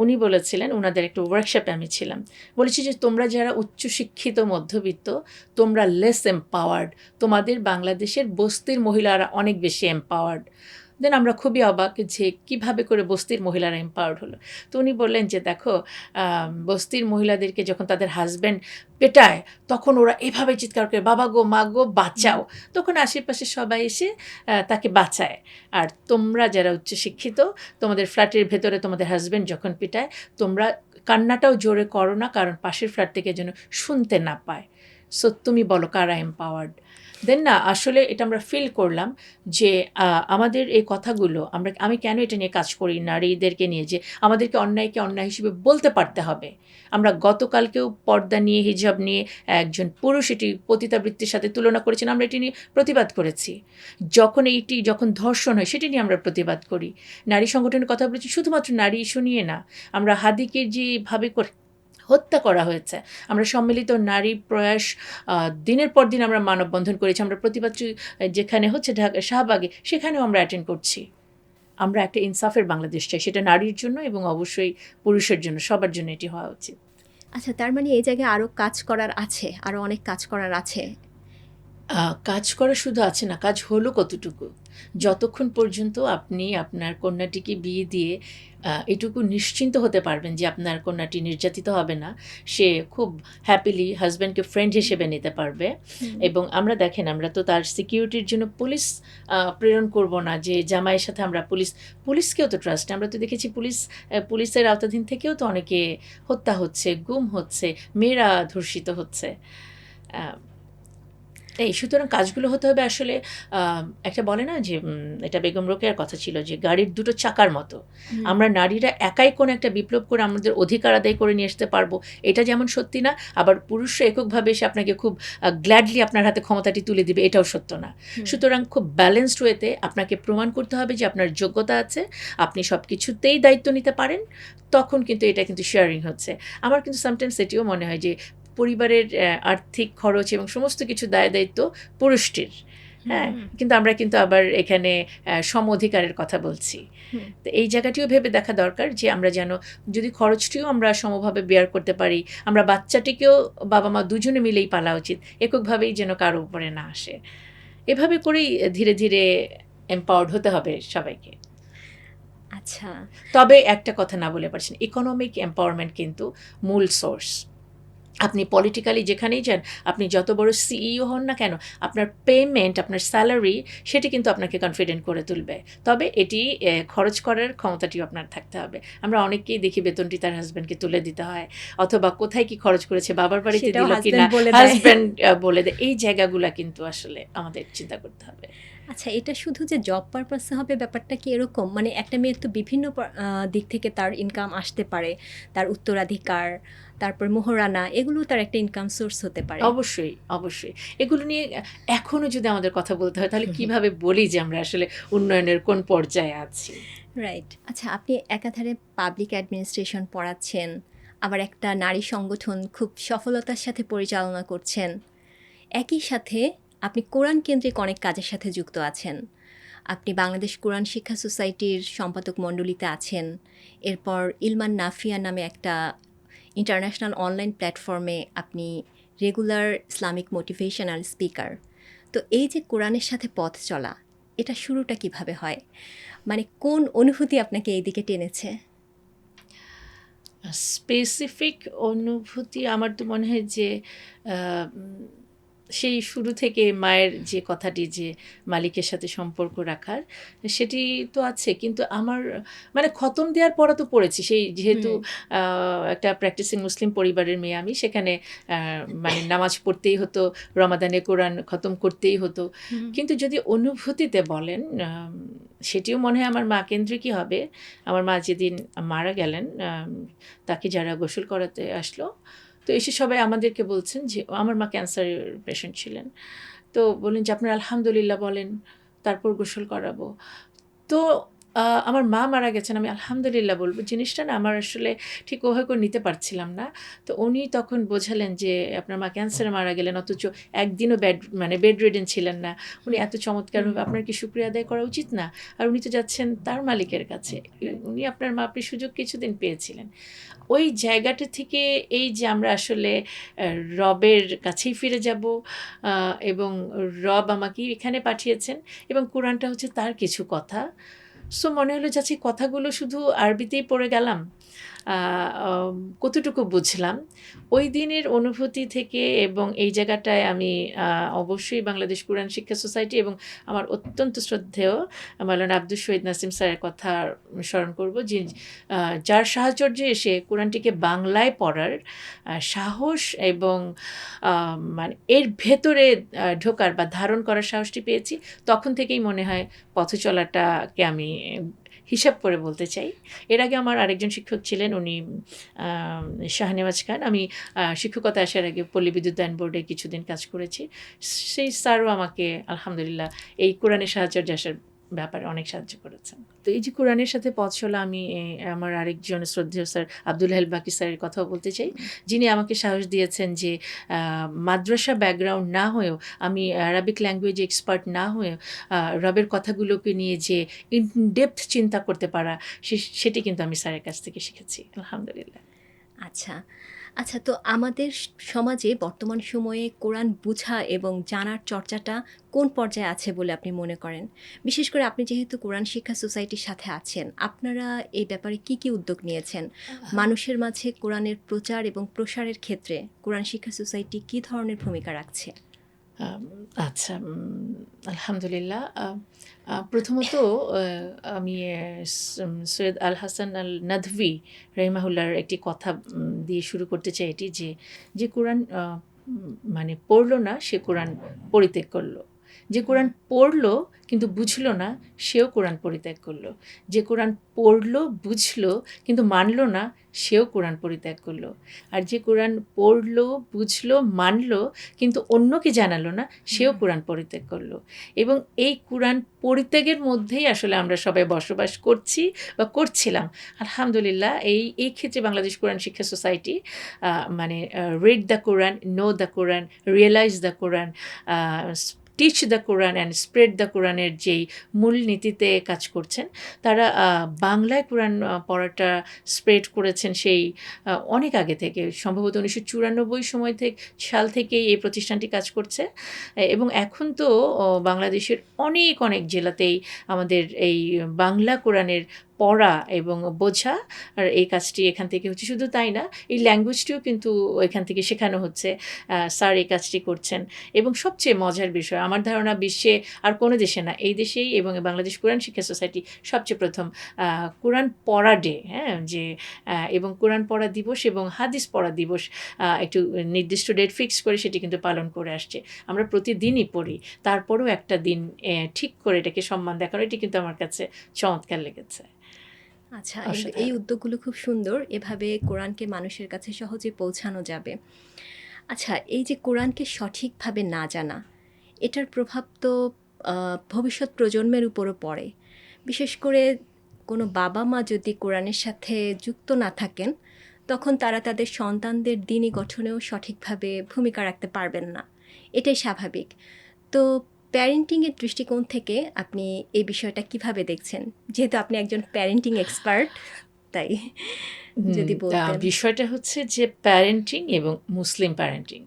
উনি বলেছিলেন, ওনাদের একটা ওয়ার্কশপে আমি ছিলাম, বলেছি যে তোমরা যারা উচ্চশিক্ষিত মধ্যবিত্ত, তোমরা লেস এম্পাওয়ার্ড, তোমাদের বাংলাদেশের বস্তির মহিলারা অনেক বেশি এম্পাওয়ার্ড। দেন আমরা খুবই অবাক যে কিভাবে করে বস্তির মহিলারা এম্পাওয়ার্ড হলো। তো উনি বললেন যে দেখো বস্তির মহিলাদেরকে যখন তাদের হাজব্যান্ড পেটায় তখন ওরা এভাবে চিৎকার করে বাবা গো মা গো বাঁচাও, তখন আশেপাশে সবাই এসে তাকে বাঁচায়। আর তোমরা যারা উচ্চশিক্ষিত, তোমাদের ফ্ল্যাটের ভেতরে তোমাদের হাজব্যান্ড যখন পেটায় তোমরা কান্নাটাও জোরে করো না, কারণ পাশের ফ্ল্যাট থেকে যেন শুনতে না পায়। সো তুমি বলো কারা এম্পাওয়ার্ড। দেন না আসলে এটা আমরা ফিল করলাম যে আমাদের এই কথাগুলো আমি কেন এটা নিয়ে কাজ করি নারীদেরকে নিয়ে, যে আমাদেরকে অন্যায়কে অন্যায় হিসেবে বলতে পারতে হবে। আমরা গতকালকেও পর্দা নিয়ে হিজাব নিয়ে একজন পুরুষ এটি পতিতাবৃত্তির সাথে তুলনা করেছেন, আমরা এটি নিয়ে প্রতিবাদ করেছি। যখন ধর্ষণ হয় সেটি নিয়ে আমরা প্রতিবাদ করি। নারী সংগঠনের কথা বলেছি শুধুমাত্র নারী ইস্যু নিয়ে না, আমরা হাদিকে যেভাবে করে হত্যা করা হয়েছে, আমরা সম্মিলিত নারী প্রয়াস দিনের পর দিন আমরা মানববন্ধন করেছি, আমরা প্রতিবাদ যেখানে হচ্ছে ঢাকা শাহবাগে সেখানেও আমরা অ্যাটেন্ড করছি। আমরা একটা ইনসাফের বাংলাদেশ চাই, সেটা নারীর জন্য এবং অবশ্যই পুরুষের জন্য, সবার জন্য এটি হওয়া উচিত। আচ্ছা, তার মানে এই জায়গায় আরও কাজ করার আছে, আরও অনেক কাজ করার আছে। কাজ করা শুধু আছে না, কাজ হলো কতটুকু। যতক্ষণ পর্যন্ত আপনি আপনার কন্যাটিকে বিয়ে দিয়ে এটুকু নিশ্চিন্ত হতে পারবেন যে আপনার কন্যাটি নির্যাতিত হবে না, সে খুব হ্যাপিলি হাজব্যান্ডকে ফ্রেন্ড হিসেবে নিতে পারবে। এবং আমরা দেখেন, আমরা তো তার সিকিউরিটির জন্য পুলিশ প্রেরণ করব না যে জামাইয়ের সাথে আমরা পুলিশকেও তো ট্রাস্ট, আমরা তো দেখেছি পুলিশের আওতাধীন থেকেও তো অনেকে হত্যা হচ্ছে, গুম হচ্ছে, মেয়েরা ধর্ষিত হচ্ছে। সুতরাং কাজগুলো হতে হবে আসলে একটা বলে না যে এটা বেগম রোকেয়ার কথা ছিল যে গাড়ির দুটো চাকার মতো। আমরা নারীরা একাই কোনো একটা বিপ্লব করে আমাদের অধিকার আদায় করে নিয়ে আসতে পারবো, এটা যেমন সত্যি না, আবার পুরুষরা এককভাবে এসে আপনাকে খুব গ্ল্যাডলি আপনার হাতে ক্ষমতাটি তুলে দিবে, এটাও সত্য না। সুতরাং খুব ব্যালেন্সড ওয়েতে আপনাকে প্রমাণ করতে হবে যে আপনার যোগ্যতা আছে, আপনি সব কিছুতেই দায়িত্ব নিতে পারেন, তখন কিন্তু এটা কিন্তু শেয়ারিং হচ্ছে। আমার কিন্তু সামটাইমস এটিও মনে হয় যে পরিবারের আর্থিক খরচ এবং সমস্ত কিছু দায়িত্ব পুরুষটির, হ্যাঁ, কিন্তু আমরা কিন্তু আবার এখানে সম অধিকারের কথা বলছি। তো এই জায়গাটিও ভেবে দেখা দরকার যে আমরা যেন যদি খরচটিও আমরা সমভাবে বেয়ার করতে পারি, আমরা বাচ্চাটিকেও বাবা মা দুজনে মিলেই পালা উচিত, এককভাবেই যেন কারো উপরে না আসে। এভাবে করেই ধীরে ধীরে এম্পাওয়ার্ড হতে হবে সবাইকে। আচ্ছা, তবে একটা কথা না বলে পারছেন, ইকোনমিক এম্পাওয়ারমেন্ট কিন্তু মূল সোর্স। আপনি পলিটিক্যালি যেখানেই যান, আপনি যত বড় সিইও হন না কেন, আপনার পেমেন্ট, আপনার স্যালারি, সেটি কিন্তু আপনাকে কনফিডেন্ট করে তুলবে। তবে এটি খরচ করার ক্ষমতাটিও আপনার থাকতে হবে। আমরা অনেককেই দেখি বেতনটি তার হাজব্যান্ডকে তুলে দিতে হয়, অথবা কোথায় কি খরচ করেছে বাবার বাড়িতে দিল কিনা হাজব্যান্ড বলে দেয়। এই জায়গাগুলো কিন্তু আসলে আমাদের চিন্তা করতে হবে। আচ্ছা, এটা শুধু যে জব পারপাসে হবে ব্যাপারটা কি এরকম? মানে একটা মেয়ের তো বিভিন্ন দিক থেকে তার ইনকাম আসতে পারে, তার উত্তরাধিকার, তারপর মোহরানা, এগুলো তার একটা ইনকাম সোর্স হতে পারে। অবশ্যই অবশ্যই এগুলো নিয়ে এখনও যদি আমাদের কথা বলতে হয় তাহলে কিভাবে বলি যে আমরা আসলে উন্নয়নের কোন পর্যায়ে আছি। রাইট। আচ্ছা, আপনি একাধারে পাবলিক অ্যাডমিনিস্ট্রেশন পড়াচ্ছেন, আবার একটা নারী সংগঠন খুব সফলতার সাথে পরিচালনা করছেন, একই সাথে আপনি কোরআন কেন্দ্রিক অনেক কাজের সাথে যুক্ত আছেন। আপনি বাংলাদেশ কোরআন শিক্ষা সোসাইটির সম্পাদক মণ্ডলীতে আছেন। এরপর ইলমান নাফিয়া নামে একটা ইন্টারন্যাশনাল অনলাইন প্ল্যাটফর্মে আপনি রেগুলার ইসলামিক মোটিভেশনাল স্পিকার। তো এই যে কোরআনের সাথে পথ চলা, এটা শুরুটা কিভাবে হয়? মানে কোন অনুভূতি আপনাকে এই দিকে টেনেছে? স্পেসিফিক অনুভূতি আমার তো মনে হয় যে সেই শুরু থেকে মায়ের যে কথাটি যে মালিকের সাথে সম্পর্ক রাখার, সেটি তো আছে। কিন্তু আমার মানে খতম দেওয়ার পরও তো পড়েছি, সেই যেহেতু একটা প্র্যাকটিসিং মুসলিম পরিবারের মেয়ে আমি, সেখানে মানে নামাজ পড়তেই হতো, রমাদানে কোরআন খতম করতেই হতো। কিন্তু যদি অনুভূতিতে বলেন, সেটিও মনে হয় আমার মা কেন্দ্রিকই হবে। আমার মা যেদিন মারা গেলেন, তাকে যারা গোসল করাতে আসলো, তো এসে সবাই আমাদেরকে বলছেন যে আমার মা ক্যান্সারের পেশেন্ট ছিলেন, তো বললেন যে আপনার আলহামদুলিল্লাহ বলেন, তারপর গোসল করাবো। তো আমার মা মারা গেছেন, আমি আলহামদুলিল্লাহ বলব। জিনিসটা না আমার আসলে ঠিক ওভাবে করে নিতে পারছিলাম না। তো উনি তখন বোঝালেন যে, "আপনার মা ক্যান্সারে মারা গেলেন, অথচ একদিনও বেড রিডেন ছিলেন না। উনি এত চমৎকারভাবে, আপনার কি শুকরিয়া আদায় করা উচিত না? আর উনি তো যাচ্ছেন তার মালিকের কাছে। উনি আপনার মাপের সুযোগ কিছুদিন পেয়েছিলেন।" ওই জায়গাটা থেকে এই যে আমরা আসলে রবের কাছেই ফিরে যাব, এবং রব আমাকে এখানে পাঠিয়েছেন, এবং কোরআনটা হচ্ছে তার কিছু কথা। সো মনে হলো যাচ্ছি কথাগুলো শুধু আরবিতেই পড়ে গেলাম, কতটুকু বুঝলাম ওই দিনের অনুভূতি থেকে। এবং এই জায়গাটায় আমি অবশ্যই বাংলাদেশ কোরআন শিক্ষা সোসাইটি এবং আমার অত্যন্ত শ্রদ্ধেয় মাওলানা আব্দুল শহীদ নাসিম স্যারের কথা স্মরণ করব, যে যার সাহচর্যে এসে কোরআনটিকে বাংলায় পড়ার সাহস এবং মানে এর ভেতরে ঢোকার বা ধারণ করার সাহসটি পেয়েছি। তখন থেকেই মনে হয় পথ চলাটাকে আমি হিসাব করে বলতে চাই। এর আগে আমার আরেকজন শিক্ষক ছিলেন, উনি শাহনেওয়াজ খান। আমি শিক্ষকতা আসার আগে পল্লী বিদ্যুতায়ন বোর্ডে কিছুদিন কাজ করেছি। সেই স্যারও আমাকে আলহামদুলিল্লাহ এই কোরআনের সাহায্যে আসার ব্যাপারে অনেক সাহায্য করেছেন। তো এই যে কোরআনের সাথে পথ চলা, আমি আমার আরেকজন শ্রদ্ধেয় স্যার আব্দুল হেল বাকি স্যারের কথাও বলতে চাই, যিনি আমাকে সাহস দিয়েছেন যে মাদ্রাসা ব্যাকগ্রাউন্ড না হয়েও, আমি আরবিক ল্যাঙ্গুয়েজ এক্সপার্ট না হয়েও রবের কথাগুলোকে নিয়ে যে ইন ডেপথ চিন্তা করতে পারা, সেটি কিন্তু আমি স্যারের কাছ থেকে শিখেছি আলহামদুলিল্লাহ। আচ্ছা, আচ্ছা, তো আমাদের সমাজে বর্তমান সময়ে কোরআন বুঝা এবং জানার চর্চাটা কোন পর্যায়ে আছে বলে আপনি মনে করেন? বিশেষ করে আপনি যেহেতু কোরআন শিক্ষা সোসাইটির সাথে আছেন, আপনারা এই ব্যাপারে কি উদ্যোগ নিয়েছেন? মানুষের মাঝে কোরআনের প্রচার এবং প্রসারের ক্ষেত্রে কোরআন শিক্ষা সোসাইটি কী ধরনের ভূমিকা রাখছে? আচ্ছা, আলহামদুলিল্লাহ। প্রথমত আমি সৈয়দ আল হাসান আল নাদভি রহিমাহুল্লাহর একটি কথা দিয়ে শুরু করতে চাই, এটি যে কোরআন মানে পড়ল না, সে কোরআন পরিত্যাগ করলো। যে কোরআন পড়লো কিন্তু বুঝলো না, সেও কোরআন পরিত্যাগ করলো। যে কোরআন পড়লো বুঝলো কিন্তু মানলো না, সেও কোরআন পরিত্যাগ করলো। আর যে কোরআন পড়লো বুঝলো মানলো কিন্তু অন্যকে জানালো না, সেও কোরআন পরিত্যাগ করলো। এবং এই কোরআন পরিত্যাগের মধ্যেই আসলে আমরা সবাই বসবাস করছি বা করছিলাম। আলহামদুলিল্লাহ এই ক্ষেত্রে বাংলাদেশ কোরআন শিক্ষা সোসাইটি মানে read the Quran, know the Quran, realise the Quran, teach the Quran and spread the কোরআনের যেই মূলনীতিতে কাজ করছেন, তারা বাংলায় কোরআন পড়াটা স্প্রেড করেছেন সেই অনেক আগে থেকে, সম্ভবত 1994 সাল থেকেই এই প্রতিষ্ঠানটি কাজ করছে। এবং এখন তো বাংলাদেশের অনেক জেলাতেই আমাদের এই বাংলা কোরআনের পড়া এবং বোঝা, আর এই কাজটি এখান থেকে হচ্ছে। শুধু তাই না, এই ল্যাঙ্গুয়েজটিও কিন্তু এখান থেকে শেখানো হচ্ছে। স্যার এই কাজটি করছেন। এবং সবচেয়ে মজার বিষয়, আমার ধারণা বিশ্বে আর কোনো দেশে না, এই দেশেই এবং বাংলাদেশ কোরআন শিক্ষা সোসাইটি সবচেয়ে প্রথম কোরআন পড়া ডে, হ্যাঁ, যে এবং কোরআন পড়া দিবস এবং হাদিস পড়া দিবস একটু নির্দিষ্ট ডেট ফিক্স করে সেটি কিন্তু পালন করে আসছে। আমরা প্রতিদিনই পড়ি, তারপরেও একটা দিন ঠিক করে এটাকে সম্মান দেখানো, এটি কিন্তু আমার কাছে চমৎকার লেগেছে। আচ্ছা, এই উদ্যোগগুলো খুব সুন্দর। এভাবে কোরআনকে মানুষের কাছে সহজে পৌঁছানো যাবে। আচ্ছা, এই যে কোরআনকে সঠিকভাবে না জানা, এটার প্রভাব তো ভবিষ্যৎ প্রজন্মের উপরও পড়ে। বিশেষ করে কোনো বাবা মা যদি কোরআনের সাথে যুক্ত না থাকেন, তখন তারা তাদের সন্তানদের দ্বীনি গঠনেও সঠিকভাবে ভূমিকা রাখতে পারবেন না। এটাই স্বাভাবিক। তো প্যারেন্টিংয়ের দৃষ্টিকোণ থেকে আপনি এই বিষয়টা কিভাবে দেখছেন? যেহেতু আপনি একজন প্যারেন্টিং এক্সপার্ট, তাই যদি বলতেন। বিষয়টা হচ্ছে যে প্যারেন্টিং এবং মুসলিম প্যারেন্টিং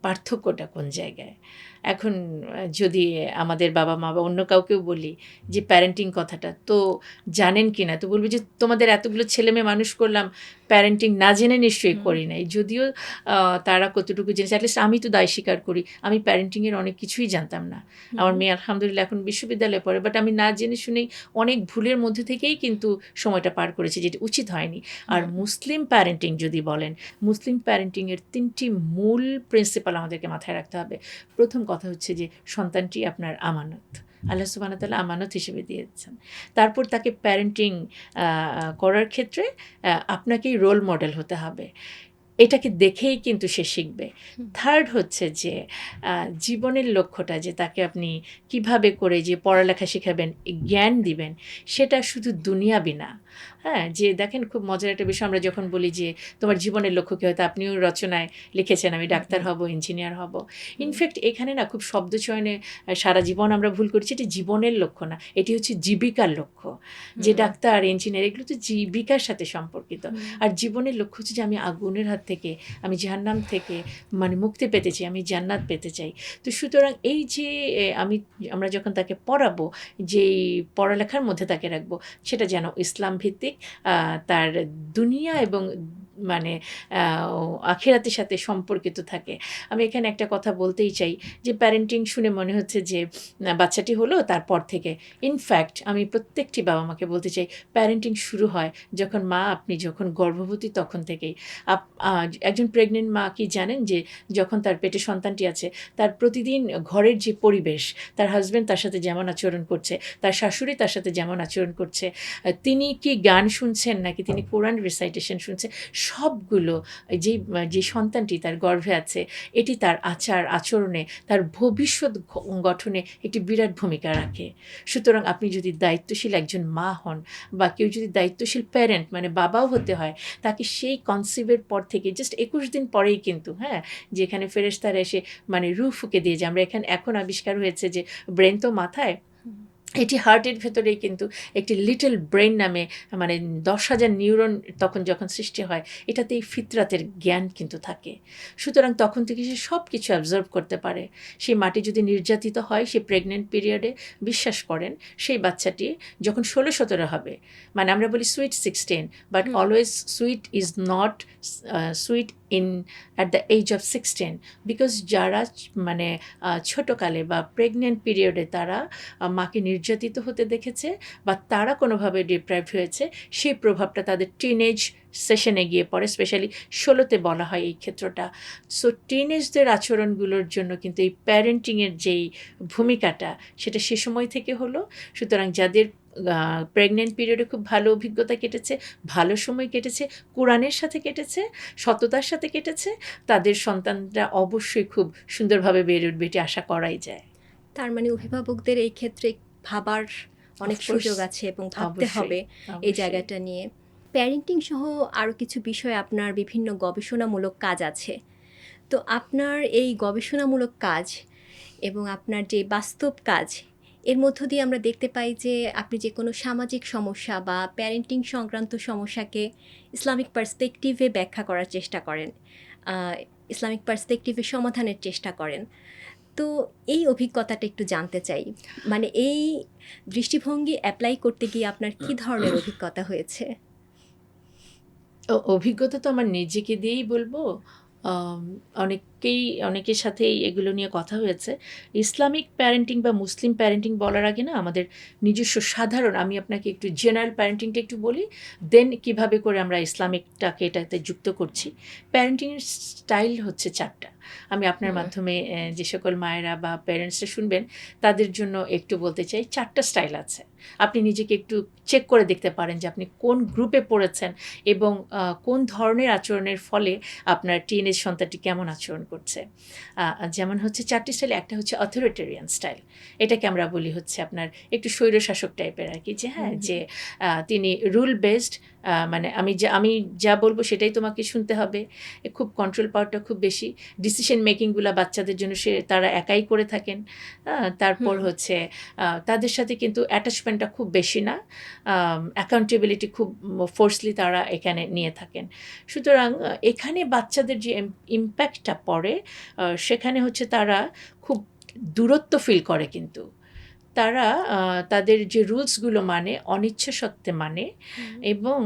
পার্থক্যটা কোন জায়গায়। এখন যদি আমাদের বাবা মা বা অন্য কাউকেও বলি যে প্যারেন্টিং কথাটা তো জানেন কি না, তো বলবি যে তোমাদের এতগুলো ছেলে মেয়ে মানুষ করলাম, প্যারেন্টিং না জেনে নিশ্চয়ই করি নাই। যদিও তারা কতটুকু জেনেছে, অ্যাটলিস্ট আমি তো দায় স্বীকার করি, আমি প্যারেন্টিংয়ের অনেক কিছুই জানতাম না। আমার মেয়ে আলহামদুলিল্লাহ এখন বিশ্ববিদ্যালয়ে পড়ে, বাট আমি না জেনে শুনেই অনেক ভুলের মধ্যে থেকেই কিন্তু সময়টা পার করেছি, যেটা উচিত হয়নি। আর মুসলিম প্যারেন্টিং যদি বলেন, মুসলিম প্যারেন্টিংয়ের 3টি মূল প্রিন্সিপাল আমাদেরকে মাথায় রাখতে হবে। প্রথম কথা হচ্ছে যে সন্তানটি আপনার আমানত, আল্লাহ সুবহানাহু ওয়া তাআলা আমানত হিসেবে দিয়েছেন। তারপর তাকে প্যারেন্টিং করার ক্ষেত্রে আপনাকেই রোল মডেল হতে হবে। এটাকে দেখেই কিন্তু সে শিখবে। থার্ড হচ্ছে যে জীবনের লক্ষ্যটা যে তাকে আপনি কিভাবে করে যে পড়ালেখা শেখাবেন, জ্ঞান দিবেন, সেটা শুধু দুনিয়াবি না। হ্যাঁ? যে দেখেন খুব মজার একটা বিষয়, আমরা যখন বলি যে তোমার জীবনের লক্ষ্য কী? হয়তো আপনিও রচনায় লিখেছেন আমি ডাক্তার হব, ইঞ্জিনিয়ার হব। ইনফ্যাক্ট এখানে না খুব শব্দচয়নে সারা জীবন আমরা ভুল করেছি। এটি জীবনের লক্ষ্য না, এটি হচ্ছে জীবিকার লক্ষ্য। যে ডাক্তার, ইঞ্জিনিয়ার এগুলো তো জীবিকার সাথে সম্পর্কিত। আর জীবনের লক্ষ্য হচ্ছে যে আমি আগুনের হাত থেকে, আমি জাহান্নাম থেকে মানে মুক্তি পেতে চাই, আমি জান্নাত পেতে চাই। তো সুতরাং এই যে আমরা যখন তাকে পড়াবো, যেই পড়ালেখার মধ্যে তাকে রাখবো, সেটা যেন ইসলাম ভিত্তিক, তার দুনিয়া এবং মানে আখিরাতের সাথে সম্পর্কিত থাকে। আমি এখানে একটা কথা বলতেই চাই যে প্যারেন্টিং শুনে মনে হচ্ছে যে বাচ্চাটি হলো তারপর থেকে। ইনফ্যাক্ট আমি প্রত্যেকটি বাবা মাকে বলতে চাই, প্যারেন্টিং শুরু হয় যখন আপনি যখন গর্ভবতী তখন থেকেই। একজন প্রেগনেন্ট মা কি জানেন যে যখন তার পেটে সন্তানটি আছে, তার প্রতিদিন ঘরের যে পরিবেশ, তার হাজব্যান্ড তার সাথে যেমন আচরণ করছে, তার শাশুড়ি তার সাথে যেমন আচরণ করছে, তিনি কি গান শুনছেন নাকি তিনি কোরআন রিসাইটেশন শুনছে, সবগুলো যে সন্তানটি তার গর্ভে আছে, এটি তার আচরণে, তার ভবিষ্যৎ গঠনে একটি বিরাট ভূমিকা রাখে। সুতরাং আপনি যদি দায়িত্বশীল একজন মা হন, বা কেউ যদি দায়িত্বশীল প্যারেন্ট মানে বাবাও হতে হয়, তাকে সেই কনসিভের পর থেকে জাস্ট 21 দিন পরেই কিন্তু, হ্যাঁ, যেখানে ফেরেশতারা এসে মানে রূহ ফুঁকে দিয়ে যায়। আমরা এখন আবিষ্কার হয়েছে যে ব্রেন তো মাথায়, এটি হার্টের ভেতরেই কিন্তু একটি লিটল ব্রেন নামে মানে 10,000 নিউরন যখন সৃষ্টি হয়, এটাতেই ফিতরাতের জ্ঞান কিন্তু থাকে। সুতরাং তখন থেকে সে সব কিছু অবজার্ভ করতে পারে। সেই মাটি যদি নির্যাতিত হয় সে প্রেগনেন্ট পিরিয়ডে, বিশ্বাস করেন সেই বাচ্চাটি যখন 16-17 হবে, মানে আমরা বলি sweet 16, but always sweet is not sweet at the age of 16, because যারা মানে ছোটোকালে বা প্রেগনেন্ট পিরিয়ডে তারা মাকে নির্যাতিত হতে দেখেছে বা তারা কোনোভাবে ডিপ্রাইভড হয়েছে, সেই প্রভাবটা তাদের টিনেজ সেশনে গিয়ে পড়ে। স্পেশালি 16তে বলা হয় এই ক্ষেত্রটা। সো টিনেজদের আচরণগুলোর জন্য কিন্তু এই প্যারেন্টিংয়ের যেই ভূমিকাটা, সেটা সে সময় থেকে হলো। সুতরাং যাদের প্রেগনেন্ট পিরিয়ডে খুব ভালো অভিজ্ঞতা কেটেছে, ভালো সময় কেটেছে, কোরআনের সাথে কেটেছে, সততার সাথে কেটেছে, তাদের সন্তানরা অবশ্যই খুব সুন্দরভাবে বেড়ে উঠবে, এটি আশা করাই যায়। তার মানে অভিভাবকদের এই ক্ষেত্রে ভাবার অনেক সুযোগ আছে এবং ভাবতে হবে এই জায়গাটা নিয়ে। প্যারেন্টিং সহ আরও কিছু বিষয়ে আপনার বিভিন্ন গবেষণামূলক কাজ আছে। তো আপনার এই গবেষণামূলক কাজ এবং আপনার যে বাস্তব কাজ, এর মধ্য দিয়ে আমরা দেখতে পাই যে আপনি যে কোনো সামাজিক সমস্যা বা প্যারেন্টিং সংক্রান্ত সমস্যাকে ইসলামিক পার্সপেক্টিভে ব্যাখ্যা করার চেষ্টা করেন, ইসলামিক পার্সপেক্টিভে সমাধানের চেষ্টা করেন। তো এই অভিজ্ঞতাটা একটু জানতে চাই, মানে এই দৃষ্টিভঙ্গি অ্যাপ্লাই করতে গিয়ে আপনার কী ধরনের অভিজ্ঞতা হয়েছে? অভিজ্ঞতা তো আমার নিজেকে দিয়েই বলবো। অনেকের সাথেই এগুলো নিয়ে কথা হয়েছে। ইসলামিক প্যারেন্টিং বা মুসলিম প্যারেন্টিং বলার আগে না আমাদের নিজস্ব সাধারণ, আমি আপনাকে একটু জেনারেল প্যারেন্টিংটা একটু বলি, দেন কিভাবে করে আমরা ইসলামিকটাকে এটাতে যুক্ত করছি। প্যারেন্টিংয়ের স্টাইল হচ্ছে 4টা। আমি আপনার মাধ্যমে যে সকল মায়েরা বা প্যারেন্টসরা শুনবেন তাদের জন্য একটু বলতে চাই, 4টা স্টাইল আছে। আপনি নিজেকে একটু চেক করে দেখতে পারেন যে আপনি কোন গ্রুপে পড়েছেন এবং কোন ধরনের আচরণের ফলে আপনার টিনেজ সন্তানটি কেমন আচরণ করছে। যেমন হচ্ছে 4টি স্টাইল। একটা হচ্ছে অথরিটেরিয়ান স্টাইল, এটাকে আমরা বলি হচ্ছে আপনার একটু স্বৈরশাসক টাইপের আর কি, যে হ্যাঁ যে তিনি রুল বেসড, মানে আমি যা বলবো সেটাই তোমাকে শুনতে হবে। খুব কন্ট্রোল পাওয়ারটা খুব বেশি। ডিসিশন মেকিংগুলো বাচ্চাদের জন্য তারা একাই করে থাকেন। তারপর হচ্ছে তাদের সাথে কিন্তু অ্যাটাচমেন্টটা খুব বেশি না, অ্যাকাউন্টেবিলিটি খুব ফোর্সলি তারা এখানে নিয়ে থাকেন। সুতরাং এখানে বাচ্চাদের যে ইম্প্যাক্টটা পড়ে, সেখানে হচ্ছে তারা খুব দূরত্ব ফিল করে, কিন্তু তারা তাদের যে রুলসগুলো মানে অনিচ্ছা সত্ত্বে মানে, এবং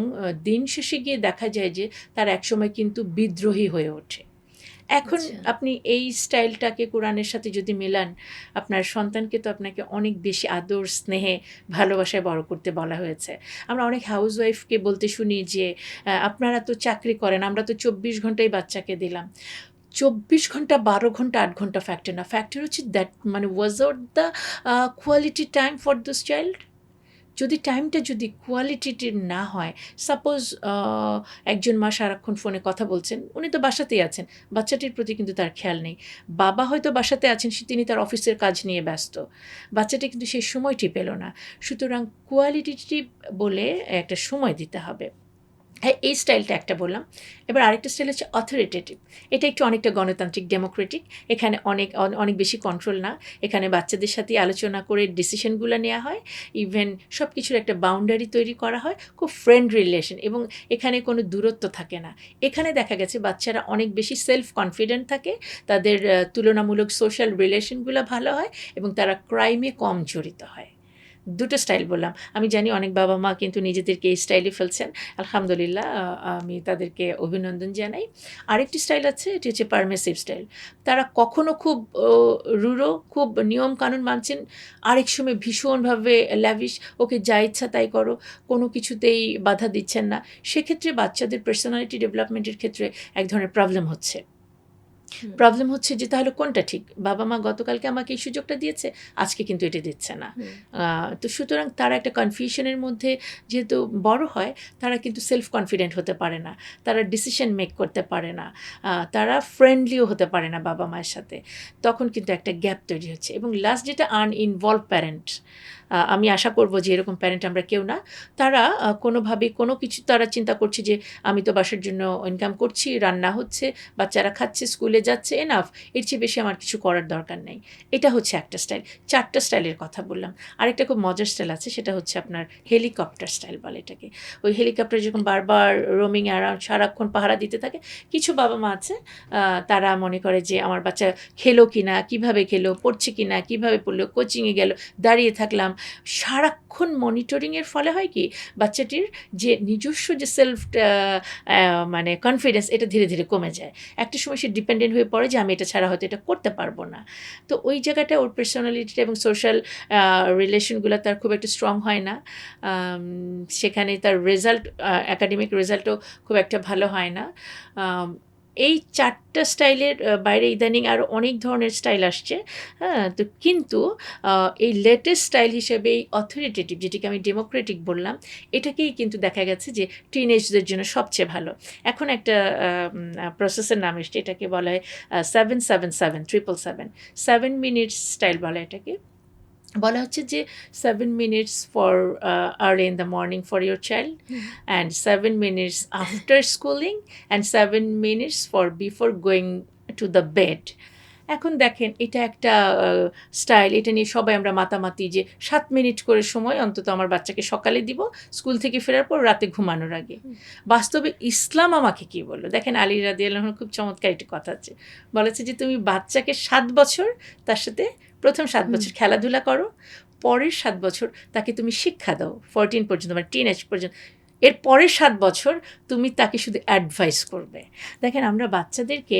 দিন শেষে গিয়ে দেখা যায় যে তারা একসময় কিন্তু বিদ্রোহী হয়ে ওঠে। এখন আপনি এই স্টাইলটাকে কোরআনের সাথে যদি মেলান, আপনার সন্তানকে তো আপনাকে অনেক বেশি আদর, স্নেহে, ভালোবাসায় বড় করতে বলা হয়েছে। আমরা অনেক হাউসওয়াইফকে বলতে শুনি যে আপনারা তো চাকরি করেন, আমরা তো 24 ঘন্টাই বাচ্চাকে দিলাম। 24 ঘন্টা, 12 ঘন্টা, 8 ঘন্টা ফ্যাক্টর না। ফ্যাক্টর হচ্ছে দ্যাট মানে was out the quality time for this child. যদি টাইমটা যদি কোয়ালিটিটিভ না হয়, সাপোজ একজন মা সারাক্ষণ ফোনে কথা বলছেন, উনি তো বাসাতেই আছেন, বাচ্চাটির প্রতি কিন্তু তার খেয়াল নেই। বাবা হয়তো বাসাতে আছেন, তিনি তার অফিসের কাজ নিয়ে ব্যস্ত, বাচ্চাটি কিন্তু সেই সময়টি পেল না। সুতরাং কোয়ালিটিটিভ বলে একটা সময় দিতে হবে। হ্যাঁ, এই স্টাইলটা একটা বললাম। এবার আরেকটা স্টাইল হচ্ছে অথরিটেটিভ। এটা একটু অনেকটা গণতান্ত্রিক, ডেমোক্রেটিক। এখানে অনেক বেশি কন্ট্রোল না, এখানে বাচ্চাদের সাথে আলোচনা করে ডিসিশনগুলো নেওয়া হয়, ইভেন সব কিছুর একটা বাউন্ডারি তৈরি করা হয়, খুব ফ্রেন্ড রিলেশন, এবং এখানে কোনো দূরত্ব থাকে না। এখানে দেখা গেছে বাচ্চারা অনেক বেশি সেলফ কনফিডেন্ট থাকে, তাদের তুলনামূলক সোশ্যাল রিলেশনগুলো ভালো হয়, এবং তারা ক্রাইমে কম জড়িত হয়। দুটো স্টাইল বললাম। আমি জানি অনেক বাবা মা কিন্তু নিজেদেরকে এই স্টাইলে ফেলছেন, আলহামদুলিল্লাহ, আমি তাদেরকে অভিনন্দন জানাই। আরেকটি স্টাইল আছে, এটি হচ্ছে পারমিসিভ স্টাইল। তারা কখনো খুব রূঢ়, খুব নিয়ম কানুন মানছেন, আরেক সময় ভীষণভাবে ল্যাভিশ, ওকে যা ইচ্ছা তাই করো, কোনো কিছুতেই বাধা দিচ্ছেন না। সেক্ষেত্রে বাচ্চাদের পার্সোনালিটি ডেভেলপমেন্টের ক্ষেত্রে এক ধরনের প্রবলেম হচ্ছে যে তাহলে কোনটা ঠিক? বাবা মা গতকালকে আমাকে এই সুযোগটা দিয়েছে, আজকে কিন্তু এটা দিচ্ছে না। তো সুতরাং তারা একটা কনফিউশনের মধ্যে যেহেতু বড় হয়, তারা কিন্তু সেলফ কনফিডেন্ট হতে পারে না, তারা ডিসিশন মেক করতে পারে না, তারা ফ্রেন্ডলিও হতে পারে না বাবা মায়ের সাথে। তখন কিন্তু একটা গ্যাপ তৈরি হচ্ছে। এবং লাস্ট যেটা, আনইনভলভ প্যারেন্ট। আমি আশা করব যে এরকম প্যারেন্ট আমরা কেউ না। তারা কোনোভাবে কোনো কিছু তারা চিন্তা করছে যে আমি তো বাসার জন্য ইনকাম করছি, রান্না হচ্ছে, বাচ্চারা খাচ্ছে, স্কুলে যাচ্ছে, এনাফ, এর চেয়ে বেশি আমার কিছু করার দরকার নেই। এটা হচ্ছে একটা স্টাইল। 4টা স্টাইলের কথা বললাম। আরেকটা খুব মজার স্টাইল আছে, সেটা হচ্ছে আপনার হেলিকপ্টার স্টাইল বলে এটাকে। ওই হেলিকপ্টার যখন বারবার রোমিং অ্যারাউন্ড সারাক্ষণ পাহারা দিতে থাকে, কিছু বাবা মা আছে তারা মনে করে যে আমার বাচ্চা খেলো কি না, কীভাবে খেলো, পড়ছে কি না, কীভাবে পড়লো, কোচিংয়ে গেল, দাঁড়িয়ে থাকলাম, সারাক্ষণ মনিটরিংয়ের ফলে হয় কি, বাচ্চাটির যে নিজস্ব যে সেলফ মানে কনফিডেন্স, এটা ধীরে ধীরে কমে যায়। একটা সময় সে ডিপেন্ডেন্ট হয়ে পড়ে যে আমি এটা ছাড়া হয়তো এটা করতে পারবো না। তো ওই জায়গাটা ওর পার্সোনালিটিটা এবং সোশ্যাল রিলেশনগুলো তার খুব একটা স্ট্রং হয় না। সেখানে তার রেজাল্ট, অ্যাকাডেমিক রেজাল্টও খুব একটা ভালো হয় না। এই 4টা স্টাইলের বাইরে ইদানিং আরও অনেক ধরনের স্টাইল আসছে। হ্যাঁ, তো কিন্তু এই লেটেস্ট স্টাইল হিসেবে এই অথরিটেটিভ, যেটিকে আমি ডেমোক্রেটিক বললাম, এটাকেই কিন্তু দেখা গেছে যে টিনেজদের জন্য সবচেয়ে ভালো। এখন একটা প্রসেসের নাম এসছে, এটাকে বলা হয় 7 মিনিটস স্টাইল বলা এটাকে। বলা হচ্ছে যে 7 minutes for early in the morning for your child, and 7 minutes after schooling, and 7 minutes for before going to the bed. এখন দেখেন, এটা একটা স্টাইল, এটা নিয়ে সবাই আমরা মাতামাতি যে 7 মিনিট করে সময় অন্তত আমার বাচ্চাকে সকালে দিব, স্কুল থেকে ফেরার পর রাতে ঘুমানোর আগে। বাস্তবে ইসলাম আমাকে কি বললো দেখেন, আলী রাদিয়াল্লাহুর খুব চমৎকার একটি কথা আছে, বলেছে যে তুমি বাচ্চাকে 7 বছর তার সাথে প্রথম 7 বছর খেলাধুলা করো, পরের 7 বছর তাকে তুমি শিক্ষা দাও, 14 পর্যন্ত, মানে টিনেজ পর্যন্ত। এর পরের 7 বছর তুমি তাকে শুধু অ্যাডভাইস করবে। দেখেন, আমরা বাচ্চাদেরকে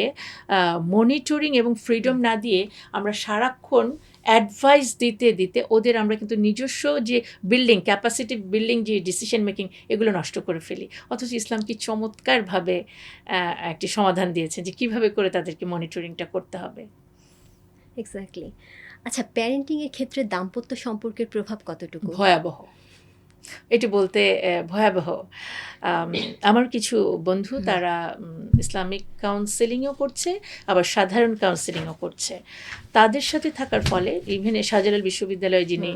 মনিটরিং এবং ফ্রিডম না দিয়ে আমরা সারাক্ষণ অ্যাডভাইস দিতে দিতে ওদের আমরা কিন্তু নিজস্ব যে ক্যাপাসিটি বিল্ডিং, যে ডিসিশন মেকিং, এগুলো নষ্ট করে ফেলি। অথচ ইসলাম কি চমৎকারভাবে একটি সমাধান দিয়েছে যে কীভাবে করে তাদেরকে মনিটরিংটা করতে হবে। এক্স্যাক্টলি। আচ্ছা, প্যারেন্টিংয়ের ক্ষেত্রে দাম্পত্য সম্পর্কের প্রভাব কতটুকু? ভয়াবহ। এটি বলতে ভয়াবহ। আমার কিছু বন্ধু, তারা ইসলামিক কাউন্সেলিংও করছে, আবার সাধারণ কাউন্সেলিংও করছে। তাদের সাথে থাকার ফলে, ইভেন শাহজালাল বিশ্ববিদ্যালয়ে যিনি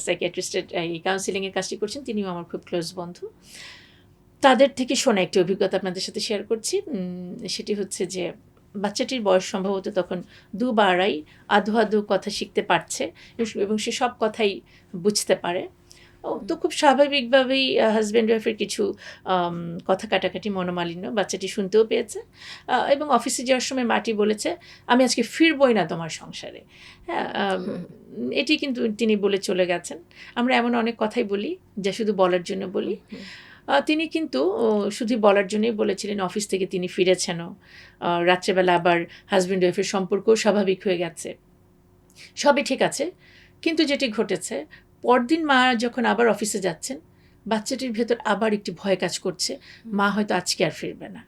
সাইকিয়াট্রিস্টের এই কাউন্সেলিংয়ের কাজটি করছেন, তিনিও আমার খুব ক্লোজ বন্ধু। তাদের থেকে শোনা একটি অভিজ্ঞতা আপনাদের সাথে শেয়ার করছি। সেটি হচ্ছে যে বাচ্চাটির বয়স সম্ভবত তখন 2-2.5, আধো আধো কথা শিখতে পারছে এবং সে সব কথাই বুঝতে পারে। তো খুব স্বাভাবিকভাবেই হাজব্যান্ড ওয়াইফের কিছু কথা কাটাকাটি, মনোমালিন্য বাচ্চাটি শুনতেও পেয়েছে, এবং অফিসে যাওয়ার সময় মাটি বলেছে, আমি আজকে ফিরবই না তোমার সংসারে। হ্যাঁ, এটি কিন্তু তিনি বলে চলে গেছেন। আমরা এমন অনেক কথাই বলি যা শুধু বলার জন্য বলি। তিনি কিন্তু শুধু বলার জন্যই বলেছিলেন। অফিস থেকে তিনি ফিরেছেনও, রাত্রেবেলা আবার হাজব্যান্ড ওয়াইফের সম্পর্কও স্বাভাবিক হয়ে গেছে, সবই ঠিক আছে। কিন্তু যেটি ঘটেছে, পরদিন মা যখন আবার অফিসে যাচ্ছেন, বাচ্চাটির ভেতর আবার একটি ভয় কাজ করছে, মা হয়তো আজকে আর ফিরবে না।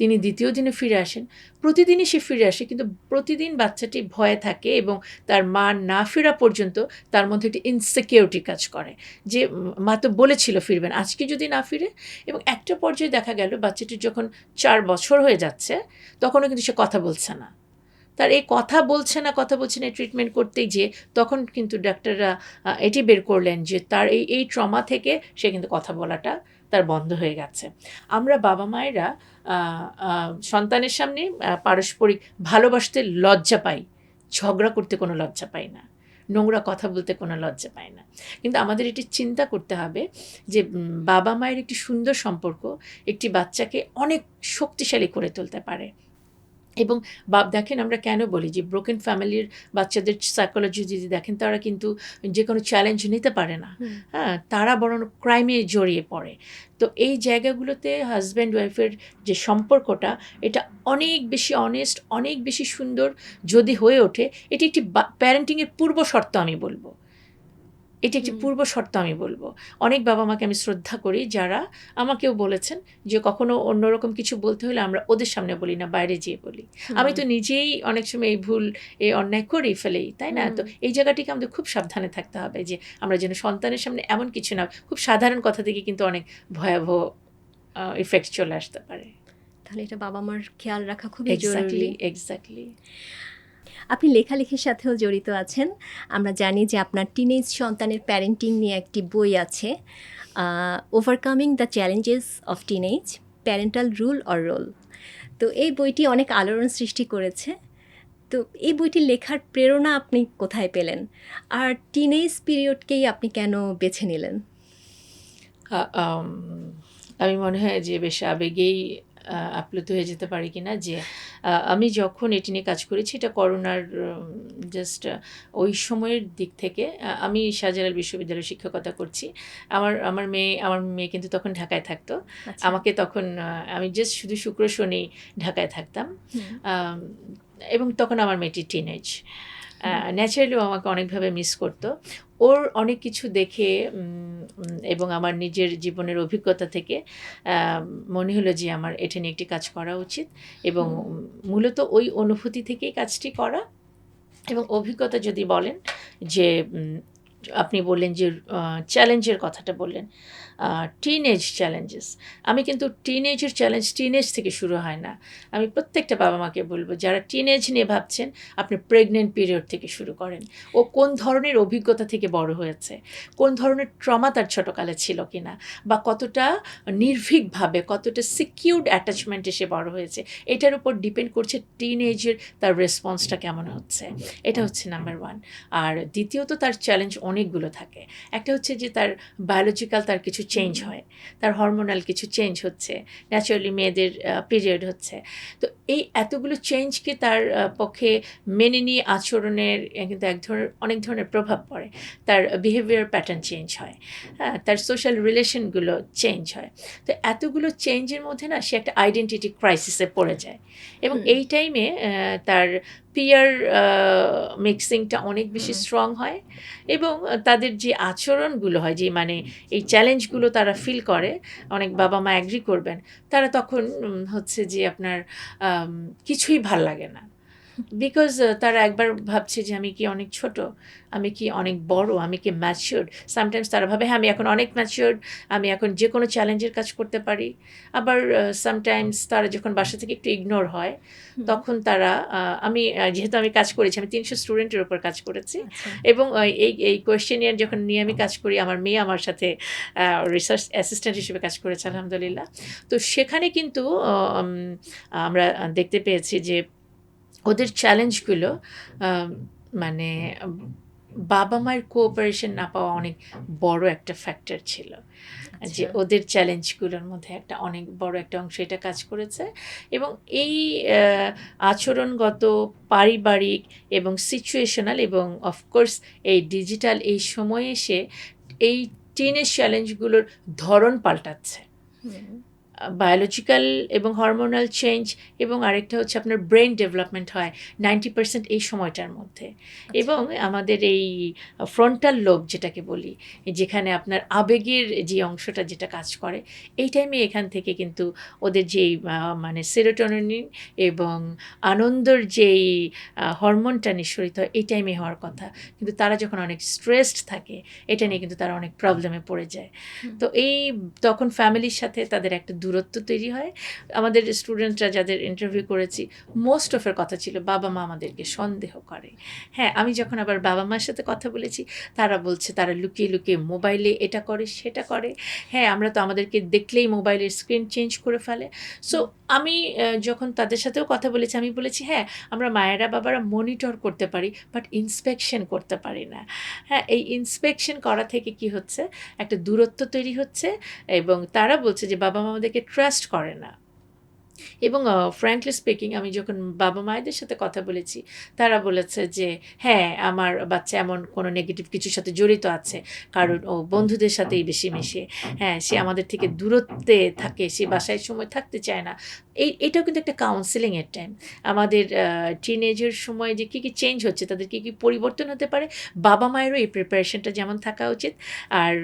তিনি দ্বিতীয় দিনে ফিরে আসেন। প্রতিদিনই সে ফিরে আসে, কিন্তু প্রতিদিন বাচ্চাটি ভয়ে থাকে এবং তার মা না ফেরা পর্যন্ত তার মধ্যে একটি ইনসিকিউরিটি কাজ করে যে মা তো বলেছিল ফিরবেন, আজকে যদি না ফিরে। এবং একটা পর্যায়ে দেখা গেল বাচ্চাটির যখন 4 বছর হয়ে যাচ্ছে তখনও কিন্তু সে কথা বলছে না। তার এই কথা বলছে না ট্রিটমেন্ট করতেই যেয়ে তখন কিন্তু ডাক্তাররা এটি বের করলেন যে তার এই ট্রমা থেকে সে কিন্তু কথা বলাটা তার বন্ধ হয়ে গেছে। আমরা বাবা মায়েরা সন্তানের সামনে পারস্পরিক ভালোবাসতে লজ্জা পাই, ঝগড়া করতে কোনো লজ্জা পাই না, নোংরা কথা বলতে কোনো লজ্জা পাই না। কিন্তু আমাদের এটি চিন্তা করতে হবে যে বাবা মায়ের একটি সুন্দর সম্পর্ক একটি বাচ্চাকে অনেক শক্তিশালী করে তুলতে পারে। এবং দেখেন আমরা কেন বলি যে ব্রোকেন ফ্যামিলির বাচ্চাদের সাইকোলজি যদি দেখেন, তারা কিন্তু যে কোনো চ্যালেঞ্জ নিতে পারে না, হ্যাঁ, তারা বরং ক্রাইমে জড়িয়ে পড়ে। তো এই জায়গাগুলোতে হাজব্যান্ড ওয়াইফের যে সম্পর্কটা, এটা অনেক বেশি অনেস্ট, অনেক বেশি সুন্দর যদি হয়ে ওঠে। এটি একটি প্যারেন্টিংয়ের পূর্ব শর্ত আমি বলবো, এটি একটি পূর্ব শর্ত আমি বলবো। অনেক বাবা মাকে আমি শ্রদ্ধা করি যারা আমাকেও বলেছেন যে কখনো অন্যরকম কিছু বলতে হলে আমরা ওদের সামনে বলি না, বাইরে যেয়ে বলি। আমি তো নিজেই অনেক সময় এই ভুল, এই অন্যায় করেই ফেলেই, তাই না? তো এই জায়গাটিকে আমাদের খুব সাবধানে থাকতে হবে যে আমরা যেন সন্তানের সামনে এমন কিছু না, খুব সাধারণ কথা থেকে কিন্তু অনেক ভয়াবহ ইফেক্ট চলে আসতে পারে। তাহলে এটা বাবা মার খেয়াল রাখা খুবই জরুরি। এক্স্যাক্টলি। আপনি লেখালেখির সাথেও জড়িত আছেন। আমরা জানি যে আপনার টিনেজ সন্তানের প্যারেন্টিং নিয়ে একটি বই আছে, overcoming the challenges of teenage, parental rule or role. তো এই বইটি অনেক আলোড়ন সৃষ্টি করেছে। তো এই বইটি লেখার প্রেরণা আপনি কোথায় পেলেন, আর টিনেজ পিরিয়ডকেই আপনি কেন বেছে নিলেন? আমি মনে হয় যে বেশ আবেগেই আপ্লুত হয়ে যেতে পারি কিনা, যে আমি যখন এটি নিয়ে কাজ করেছি, এটা করোনার জাস্ট ওই সময়ের দিক থেকে। আমি শাহজালাল বিশ্ববিদ্যালয়ে শিক্ষকতা করছি। আমার মেয়ে কিন্তু তখন ঢাকায় থাকতো। আমাকে তখন আমি জাস্ট শুধু শুক্র শনি ঢাকায় থাকতাম, এবং তখন আমার মেয়েটি টিনেজ। ন্যাচারালিও আমাকে অনেকভাবে মিস করতো। ওর অনেক কিছু দেখে এবং আমার নিজের জীবনের অভিজ্ঞতা থেকে মনে হলো যে আমার এটা নিয়ে একটি কাজ করা উচিত, এবং মূলত ওই অনুভূতি থেকেই কাজটি করা। এবং অভিজ্ঞতা যদি বলেন যে আপনি বললেন যে চ্যালেঞ্জের কথাটা বললেন, টিনেজ চ্যালেঞ্জেস, আমি কিন্তু টিনেজের চ্যালেঞ্জ টিনেজ থেকে শুরু হয় না। আমি প্রত্যেকটা বাবা মাকে বলবো যারা টিনেজ নিয়ে ভাবছেন, আপনি প্রেগনেন্ট পিরিয়ড থেকে শুরু করেন। ও কোন ধরনের অভিজ্ঞতা থেকে বড় হয়েছে, কোন ধরনের ট্রমা তার ছোটোকালে ছিল কিনা, বা কতটা নির্ভীকভাবে, কতটা সিকিউরড অ্যাটাচমেন্টে সে বড় হয়েছে, এটার উপর ডিপেন্ড করছে টিনেজের তার রেসপন্সটা কেমন হচ্ছে। এটা হচ্ছে নাম্বার 1। আর দ্বিতীয়ত তার চ্যালেঞ্জ অনেকগুলো থাকে। একটা হচ্ছে যে তার বায়োলজিক্যাল তার কিছু চেঞ্জ হয়, তার হরমোনাল কিছু চেঞ্জ হচ্ছে, ন্যাচারালি মেয়েদের পিরিয়ড হচ্ছে। তো এই এতগুলো চেঞ্জকে তার পক্ষে মেনে নিয়ে আচরণের কিন্তু অনেক ধরনের প্রভাব পড়ে। তার বিহেভিয়ার প্যাটার্ন চেঞ্জ হয়, হ্যাঁ, তার সোশ্যাল রিলেশনগুলো চেঞ্জ হয়। তো এতগুলো চেঞ্জের মধ্যে না সে একটা আইডেন্টিটি ক্রাইসিসে পড়ে যায়। এবং এই টাইমে তার পিয়ার মিক্সিংটা অনেক বেশি স্ট্রং হয়, এবং তাদের যে আচরণগুলো হয়, যে মানে এই চ্যালেঞ্জগুলো তারা ফিল করে, অনেক বাবা মা অ্যাগ্রি করবেন, তারা তখন হচ্ছে যে আপনার কিছুই ভাল লাগে না। বিকজ তারা একবার ভাবছে যে আমি কি অনেক ছোট, আমি কি অনেক বড়, আমি কি ম্যাচিওর্ড। সামটাইমস তারা ভাবে হ্যাঁ আমি এখন অনেক ম্যাচিওর্ড, আমি এখন যে কোনো চ্যালেঞ্জের কাজ করতে পারি। আবার সামটাইমস তারা যখন বাসা থেকে একটু ইগনোর হয়, তখন তারা যেহেতু আমি কাজ করেছি, আমি 300 স্টুডেন্টের উপর কাজ করেছি, এবং এই কোয়েশ্চেনিয়ার যখন নিয়ে আমি কাজ করি, আমার মেয়ে আমার সাথে রিসার্চ অ্যাসিস্ট্যান্ট হিসেবে কাজ করেছে আলহামদুলিল্লাহ। তো সেখানে কিন্তু আমরা দেখতে পেয়েছি যে ওদের চ্যালেঞ্জগুলো মানে বাবা মায়ের কোঅপারেশন না পাওয়া অনেক বড় একটা ফ্যাক্টর ছিল, যে ওদের চ্যালেঞ্জগুলোর মধ্যে একটা অনেক বড় একটা অংশ এটা কাজ করেছে। এবং এই আচরণগত, পারিবারিক এবং সিচুয়েশনাল, এবং অফকোর্স এই ডিজিটাল এই সময়ে এসে এই টিনেজ চ্যালেঞ্জগুলোর ধরন পাল্টাচ্ছে। বায়োলজিক্যাল এবং হরমোনাল চেঞ্জ এবং আরেকটা হচ্ছে আপনার ব্রেন ডেভেলপমেন্ট হয় 90% এই সময়টার মধ্যে। এবং আমাদের এই ফ্রন্টাল লোব যেটাকে বলি, যেখানে আপনার আবেগের যে অংশটা যেটা কাজ করে, এই টাইমে এখান থেকে কিন্তু ওদের যেই মানে সেরোটোনিন এবং আনন্দর যেই হরমোনটা নিঃসরিত হয় এই টাইমে হওয়ার কথা, কিন্তু তারা যখন অনেক স্ট্রেসড থাকে এটা নিয়ে কিন্তু তারা অনেক প্রবলেমে পড়ে যায়। তো এই তখন ফ্যামিলির সাথে তাদের একটা দূরত্ব তৈরি হয়। আমাদের স্টুডেন্টরা যাদের ইন্টারভিউ করেছি মোস্ট অফের কথা ছিল বাবা মা আমাদেরকে সন্দেহ করে। হ্যাঁ, আমি যখন আবার বাবা মার সাথে কথা বলেছি তারা বলছে তারা লুকিয়ে লুকিয়ে মোবাইলে এটা করে সেটা করে। হ্যাঁ, আমরা তো আমাদেরকে দেখলেই মোবাইলের স্ক্রিন চেঞ্জ করে ফেলে। সো আমি যখন তাদের সাথেও কথা বলেছি আমি বলেছি হ্যাঁ, আমরা মায়েরা বাবারা মনিটর করতে পারি বাট ইন্সপেকশন করতে পারি না। হ্যাঁ, এই ইন্সপেকশন করা থেকে কি হচ্ছে, একটা দূরত্ব তৈরি হচ্ছে এবং তারা বলছে যে বাবা মা আমাদেরকে ট্রাস্ট করে না। এবং ফ্র্যাঙ্কলি স্পিকিং আমি যখন বাবা মায়েদের সাথে কথা বলেছি তারা বলেছে যে হ্যাঁ, আমার বাচ্চা এমন কোনো নেগেটিভ কিছুর সাথে জড়িত আছে, কারণ ও বন্ধুদের সাথেই বেশি মিশে। হ্যাঁ, সে আমাদের থেকে দূরত্বে থাকে, সে বাসায় সময় থাকতে চায় না। এটাও কিন্তু একটা কাউন্সেলিংয়ের টাইম। আমাদের টিনেজের সময় যে কী কী চেঞ্জ হচ্ছে, তাদের কী কী পরিবর্তন হতে পারে, বাবা মায়েরও এই প্রিপারেশনটা যেমন থাকা উচিত। আর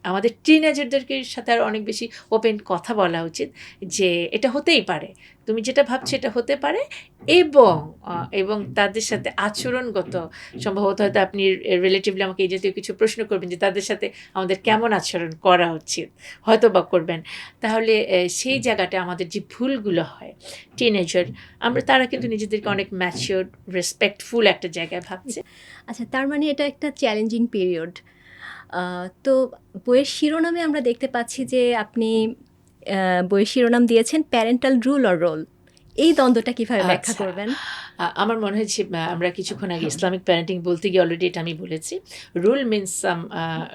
আমাদের টিনেজারদেরকে সাথে আর অনেক বেশি ওপেন কথা বলা উচিত যে এটা হতেই পারে, তুমি যেটা ভাবছো এটা হতে পারে। এবং তাদের সাথে আচরণগত, সম্ভবত হয়তো আপনি রিলেটিভলি আমাকে এই জাতীয় কিছু প্রশ্ন করবেন যে তাদের সাথে আমাদের কেমন আচরণ করা উচিত, হয়তো বা করবেন। তাহলে সেই জায়গাটা আমাদের যে ভুলগুলো হয় টিনেজার, তারা কিন্তু নিজেদেরকে অনেক ম্যাচিওর রেসপেক্টফুল একটা জায়গায় ভাবছে। আচ্ছা, তার মানে এটা একটা চ্যালেঞ্জিং পিরিয়ড। তো বইয়ের শিরোনামে আমরা দেখতে পাচ্ছি যে আপনি বইয়ের শিরোনাম দিয়েছেন প্যারেন্টাল রুল অর রোল। এই দ্বন্দ্বটা কিভাবে ব্যাখ্যা আচ্ছা, করবেন? আমার মনে হয়েছে আমরা কিছুক্ষণ আগে ইসলামিক প্যারেন্টিং বলতে গিয়ে অলরেডি এটা আমি বলেছি। Rule means some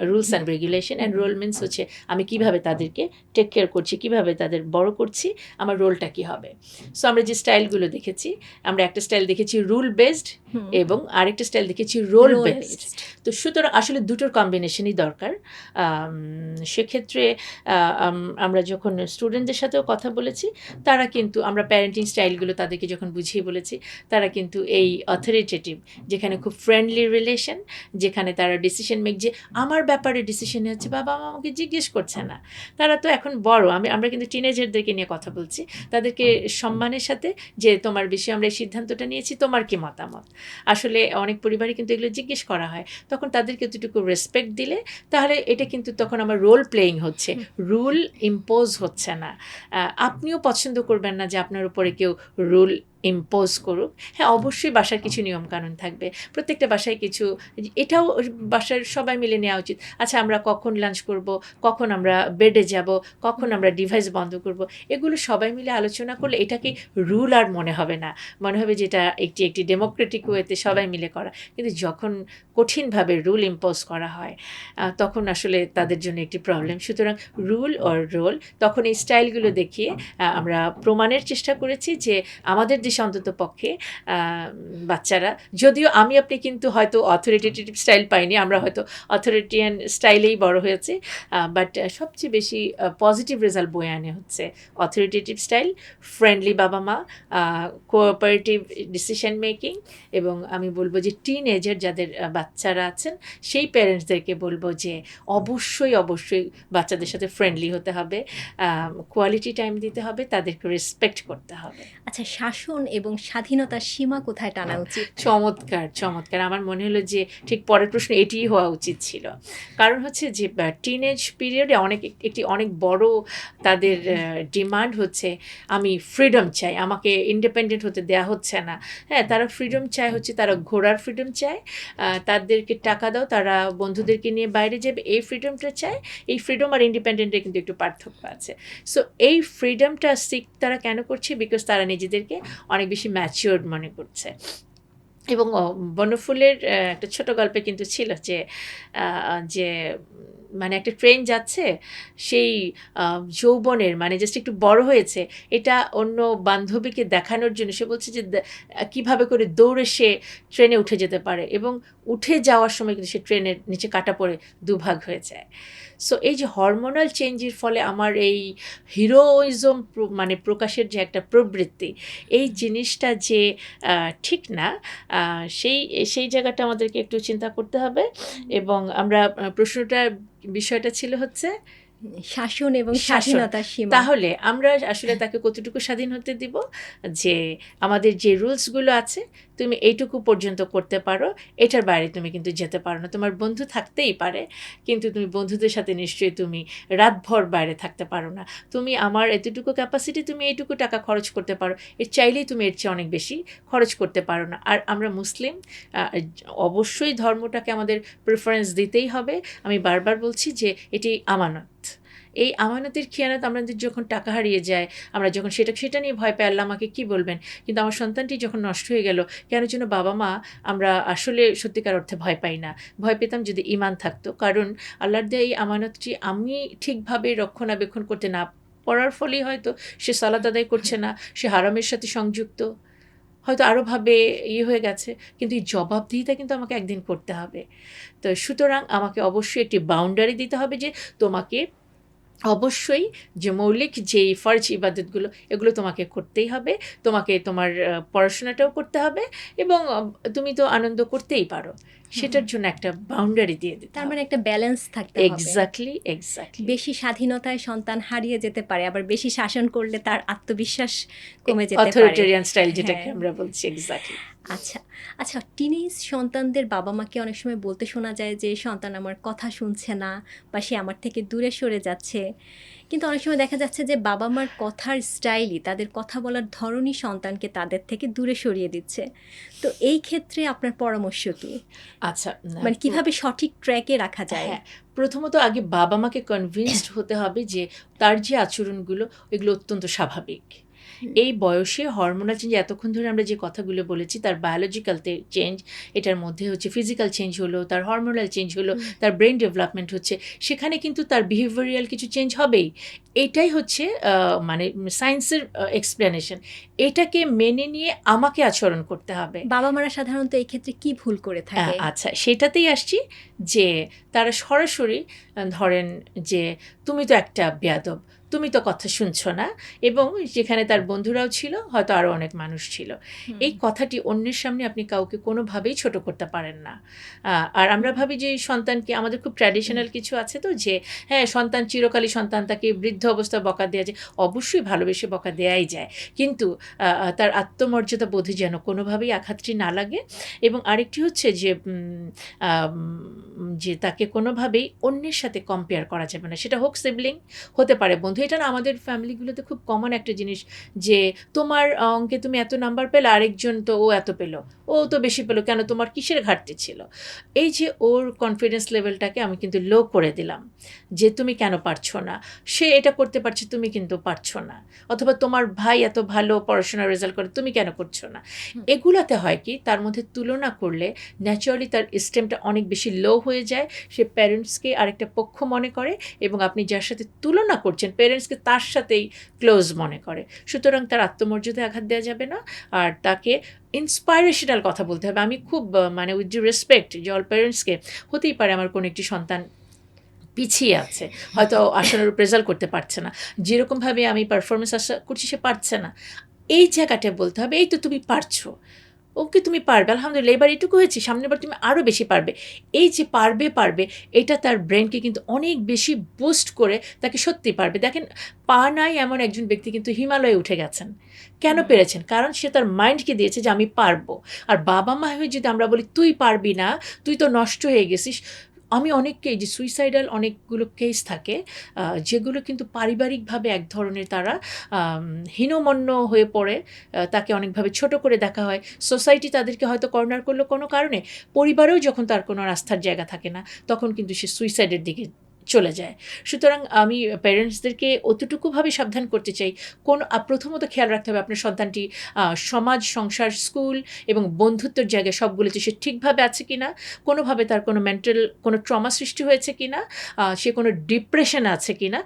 rules and regulation, and role means হচ্ছে আমি কিভাবে তাদেরকে টেক কেয়ার করছি, কিভাবে তাদের বড় করছি, আমার রোলটা কী হবে। সো আমরা যে স্টাইলগুলো দেখেছি, আমরা একটা স্টাইল দেখেছি রুল বেসড এবং আরেকটা স্টাইল দেখেছি রোল বেসড। তো সুতরাং আসলে দুটোর কম্বিনেশনই দরকার। সেক্ষেত্রে আমরা যখন স্টুডেন্টদের সাথেও কথা বলেছি তারা কিন্তু, আমরা প্যারেন্টিং স্টাইলগুলো তাদেরকে যখন বুঝিয়ে বলেছি, তারা কিন্তু এই অথরিটেটিভ, যেখানে খুব ফ্রেন্ডলি রিলেশন, যেখানে তারা ডিসিশন মেক, যে আমার ব্যাপারে ডিসিশন হচ্ছে বাবা মা আমাকে জিজ্ঞেস করছে না, তারা তো এখন বড়। আমরা কিন্তু টিনেজারদেরকে নিয়ে কথা বলছি, তাদেরকে সম্মানের সাথে যে তোমার বিষয়ে আমরা এই সিদ্ধান্তটা নিয়েছি, তোমার কি মতামত। আসলে অনেক পরিবারে কিন্তু এগুলো জিজ্ঞেস করা হয়, তখন তাদেরকে এতটুকু রেসপেক্ট দিলে তাহলে এটা কিন্তু তখন আমার রোল প্লেয়িং হচ্ছে, রুল ইম্পোজ হচ্ছে না। আপনিও পছন্দ করবেন না যে আপনার উপরে কেউ রুল ইম্পোজ করুক। হ্যাঁ, অবশ্যই বাসার কিছু নিয়মকানুন থাকবে, প্রত্যেকটা বাসায় কিছু, এটাও বাসার সবাই মিলে নেওয়া উচিত। আচ্ছা, আমরা কখন লাঞ্চ করব, কখন আমরা বেডে যাব, কখন আমরা ডিভাইস বন্ধ করব, এগুলো সবাই মিলে আলোচনা করলে এটাকে রুল আর মনে হবে না, মনে হবে যেটা একটি ডেমোক্রেটিক ওয়েতে সবাই মিলে করা। কিন্তু যখন কঠিনভাবে রুল ইম্পোজ করা হয় তখন আসলে তাদের জন্য একটি প্রবলেম। সুতরাং রুল অর রোল, তখন এই স্টাইলগুলো দেখিয়ে আমরা প্রমাণের চেষ্টা করেছি যে আমাদের দেশে অন্তত পক্ষে বাচ্চারা, যদিও আপনি কিন্তু হয়তো অথরিটেটিভ স্টাইল পাইনি, আমরা হয়তো অথরিটিয়ান স্টাইলেই বড় হয়েছে, বাট সবচেয়ে বেশি পজিটিভ রেজাল্ট বয়ে আনে হচ্ছে অথরিটেটিভ স্টাইল, ফ্রেন্ডলি বাবা মা, কোঅপারেটিভ ডিসিশন মেকিং। এবং আমি বলবো যে টিনেজার যাদের বাচ্চারা আছেন সেই প্যারেন্টসদেরকে বলবো যে অবশ্যই বাচ্চাদের সাথে ফ্রেন্ডলি হতে হবে, কোয়ালিটি টাইম দিতে হবে, তাদেরকে রেসপেক্ট করতে হবে। আচ্ছা, শাসন এবং স্বাধীনতার সীমা কোথায় টানা উচিত? চমৎকার। আমার মনে হলো যে ঠিক পরের প্রশ্ন এটিই হওয়া উচিত ছিল। কারণ হচ্ছে যে টিনেজ পিরিয়ডে একটি অনেক বড় তাদের ডিমান্ড হচ্ছে, আমি ফ্রিডম চাই, আমাকে ইন্ডিপেন্ডেন্ট হতে দেয়া হচ্ছে না। হ্যাঁ, তারা ফ্রিডম চায়, হচ্ছে তারা ঘোরার ফ্রিডম চায়, তাদেরকে টাকা দাও তারা বন্ধুদেরকে নিয়ে বাইরে যাবে, এই ফ্রিডমটা চায়। এই ফ্রিডম আর ইন্ডিপেন্ডেন্টের কিন্তু একটু পার্থক্য আছে। সো এই ফ্রিডমটা সিক তারা কেন করছে? বিকজ তারা নিজেদেরকে অনেক বেশি ম্যাচিওরড মনে করছে। এবং বনফুলের একটা ছোট গল্পে কিন্তু ছিল যে মানে একটা ট্রেন যাচ্ছে, সেই যৌবনের মানে জাস্ট একটু বড় হয়েছে, এটা অন্য বান্ধবীকে দেখানোর জন্য সে বলছে যে কিভাবে করে দৌড়ে সে ট্রেনে উঠে যেতে পারে, এবং উঠে যাওয়ার সময় কিন্তু সে ট্রেনের নিচে কাটা পড়ে দুভাগ হয়ে যায়। সো এই যে হরমোনাল চেঞ্জের ফলে আমার এই হিরোইজম মানে প্রকাশের যে একটা প্রবৃত্তি, এই জিনিসটা যে ঠিক না, সেই সেই জায়গাটা আমাদেরকে একটু চিন্তা করতে হবে। এবং আমরা বিষয়টা ছিল হচ্ছে শাসন এবং শাসন। স্বাধীনতার সীমা। তাহলে আমরা আসলে তাকে কতটুকু স্বাধীন হতে দিব, যে আমাদের যে রুলসগুলো আছে তুমি এইটুকু পর্যন্ত করতে পারো, এটার বাইরে তুমি কিন্তু যেতে পারো না। তোমার বন্ধু থাকতেই পারে, কিন্তু তুমি বন্ধুদের সাথে নিশ্চয়ই তুমি রাতভর বাইরে থাকতে পারো না। তুমি আমার এতটুকু ক্যাপাসিটি, তুমি এইটুকু টাকা খরচ করতে পারো, এর চাইলেই তুমি এর চেয়ে অনেক বেশি খরচ করতে পারো না। আর আমরা মুসলিম, অবশ্যই ধর্মটাকে আমাদের প্রেফারেন্স দিতেই হবে। আমি বারবার বলছি যে এটি আমানত। এই আমানতের খেয়ানত আমাদের যখন টাকা হারিয়ে যায়, আমরা যখন সেটা নিয়ে ভয় পাই, আল্লাহ আমাকে কী বলবেন, কিন্তু আমার সন্তানটি যখন নষ্ট হয়ে গেল, কেন যেন বাবা মা আমরা আসলে সত্যিকার অর্থে ভয় পাই না। ভয় পেতাম যদি ঈমান থাকতো, কারণ আল্লাহর দেয়া এই আমানতটি আমি ঠিকভাবে রক্ষণাবেক্ষণ করতে না পারার ফলেই হয়তো সে সালাত আদায় করছে না, সে হারামের সাথে সংযুক্ত, হয়তো আরোভাবে হয়ে গেছে, কিন্তু এই জবাবদিহিতা কিন্তু আমাকে একদিন করতে হবে। তো সুতরাং আমাকে অবশ্যই একটি বাউন্ডারি দিতে হবে, যে তোমাকে অবশ্যই যে মৌলিক যেই ফরজ ইবাদতগুলো, এগুলো তোমাকে করতেই হবে, তোমাকে তোমার পড়াশোনাটাও করতে হবে, এবং তুমি তো আনন্দ করতেই পারো, সেটার জন্য একটা বাউন্ডারি দিয়ে দিতে তার হবে। মানে একটা ব্যালেন্স থাকতে হবে। এক্স্যাক্টলি। বেশি স্বাধীনতায় সন্তান হারিয়ে যেতে পারে, আবার বেশি শাসন করলে তার আত্মবিশ্বাস কমে যেতে পারে। অথরিটেরিয়ান স্টাইল যেটাকে হ্যাঁ। আমরা বলছি, এক্স্যাক্টলি। আচ্ছা আচ্ছা, টিনেজ সন্তানদের বাবা মাকে অনেক সময় বলতে শোনা যায় যে সন্তান আমার কথা শুনছে না, বা সে আমার থেকে দূরে সরে যাচ্ছে। কিন্তু অনেক সময় দেখা যাচ্ছে যে বাবা মার কথার স্টাইলই, তাদের কথা বলার ধরনই সন্তানকে তাদের থেকে দূরে সরিয়ে দিচ্ছে। তো এই ক্ষেত্রে আপনার পরামর্শ কি? আচ্ছা, মানে কিভাবে সঠিক ট্র্যাকে রাখা যায়? হ্যাঁ, প্রথমত আগে বাবা মাকে কনভিন্সড হতে হবে যে তার যে আচরণগুলো, এগুলো অত্যন্ত স্বাভাবিক। এই বয়সে হরমোনাল চেঞ্জ, এতক্ষণ ধরে আমরা যে কথাগুলো বলেছি, তার বায়োলজিক্যাল চেঞ্জ, এটার মধ্যে হচ্ছে ফিজিক্যাল চেঞ্জ হলো, তার হরমোনাল চেঞ্জ হলো, তার ব্রেন ডেভেলপমেন্ট হচ্ছে, সেখানে কিন্তু তার বিহেভিয়ারাল কিছু চেঞ্জ হবেই। এটাই হচ্ছে মানে সায়েন্সের এক্সপ্লেনেশন। এটাকে মেনে নিয়ে আমাকে আচরণ করতে হবে। বাবা মারা সাধারণত এই ক্ষেত্রে কি ভুল করে থাকে? আচ্ছা, সেটাতেই আসছি, যে তারা সরাসরি ধরেন যে তুমি তো একটা বেয়াদব, তুমি তো কথা শুনছো না, এবং যেখানে তার বন্ধুরাও ছিল, হয়তো আরও অনেক মানুষ ছিল, এই কথাটি অন্যের সামনে আপনি কাউকে কোনোভাবেই ছোট করতে পারেন না। আর আমরা ভাবি যে সন্তানকে, আমাদের খুব ট্র্যাডিশনাল কিছু আছে তো, যে হ্যাঁ সন্তান চিরকালই সন্তান, তাকে বৃদ্ধ অবস্থা বকা দেওয়া যায়, অবশ্যই ভালোবেসে বকা দেওয়াই যায়, কিন্তু তার আত্মমর্যাদা বোধে যেন কোনোভাবেই আঘাতটি না লাগে। এবং আরেকটি হচ্ছে যে তাকে কোনোভাবেই অন্যের সাথে কম্পেয়ার করা যাবে না, সেটা হোক সিবলিং, হতে পারে বন্ধু। এটা না আমাদের ফ্যামিলিগুলোতে খুব কমন একটা জিনিস, যে তোমার অঙ্কে তুমি এত নাম্বার পেলে, আরেকজন তো ও এত পেলো, ও তো বেশি পেলো, কেন, তোমার কিসের ঘাটতি ছিল? এই যে ওর কনফিডেন্স লেভেলটাকে আমি কিন্তু লো করে দিলাম, যে তুমি কেন পারছো না, সে এটা করতে পারছে, তুমি কিন্তু পারছো না, অথবা তোমার ভাই এত ভালো পড়াশোনার রেজাল্ট করে, তুমি কেন করছো না। এগুলাতে হয় কি, তার মধ্যে তুলনা করলে ন্যাচারালি তার স্টেমটা অনেক বেশি লো হয়ে যায়, সে প্যারেন্টসকে আরেকটা পক্ষ মনে করে, এবং আপনি যার সাথে তুলনা করছেন প্যারেন্টসকে, তার সাথেই ক্লোজ মনে করে। সুতরাং তার আত্মমর্যাদায় আঘাত দেওয়া যাবে না, আর তাকে ইন্সপাইরেশনাল কথা বলতে হবে। আমি খুব মানে উইথ ডিউ রেসপেক্ট যে অল প্যারেন্টসকে, হতেই পারে আমার কোনো একটি সন্তান পিছিয়ে আছে, হয়তো আশানুরূপ রেজাল্ট করতে পারছে না, যেরকমভাবে আমি পারফরমেন্স আশা করছি সে পারছে না, এই জায়গাটা বলতে হবে, এই তো তুমি পারছো, ওকে তুমি পারবে, আলহামদুলিল্লাহ এবার এটুকু হয়েছে, সামনের বার তুমি আরও বেশি পারবে। এই যে পারবে, এটা তার ব্রেনকে কিন্তু অনেক বেশি বুস্ট করে তাকে সত্যি পারবে। দেখেন, পা নাই এমন একজন ব্যক্তি কিন্তু হিমালয়ে উঠে গেছেন, কেন পেরেছেন? কারণ সে তার মাইন্ডকে দিয়েছে যে আমি পারবো। আর বাবা মা হয়ে যদি আমরা বলি তুই পারবি না, তুই তো নষ্ট হয়ে গেছিস, আমি অনেককেই যে সুইসাইডাল অনেকগুলো কেস থাকে, যেগুলো কিন্তু পারিবারিকভাবে এক ধরনের তারা হীনমন্য হয়ে পড়ে, তাকে অনেকভাবে ছোট করে দেখা হয়, সোসাইটি তাদেরকে হয়তো কর্নার করলো কোনো কারণে, পরিবারেও যখন তার কোনো আস্থার জায়গা থাকে না, তখন কিন্তু সে সুইসাইডের দিকে চলে যায়। সুতরাং আমি প্যারেন্টসদেরকে অতটুকুভাবে সাবধান করতে চাই, প্রথমত খেয়াল রাখতে হবে আপনার সন্তানটি সমাজ, সংসার, স্কুল এবং বন্ধুত্বের জায়গায় সবগুলোতে সে ঠিকভাবে আছে কিনা, কোনোভাবে তার কোনো মেন্টাল কোনো ট্রমা সৃষ্টি হয়েছে কিনা, সে কোনো ডিপ্রেশন আছে কিনা,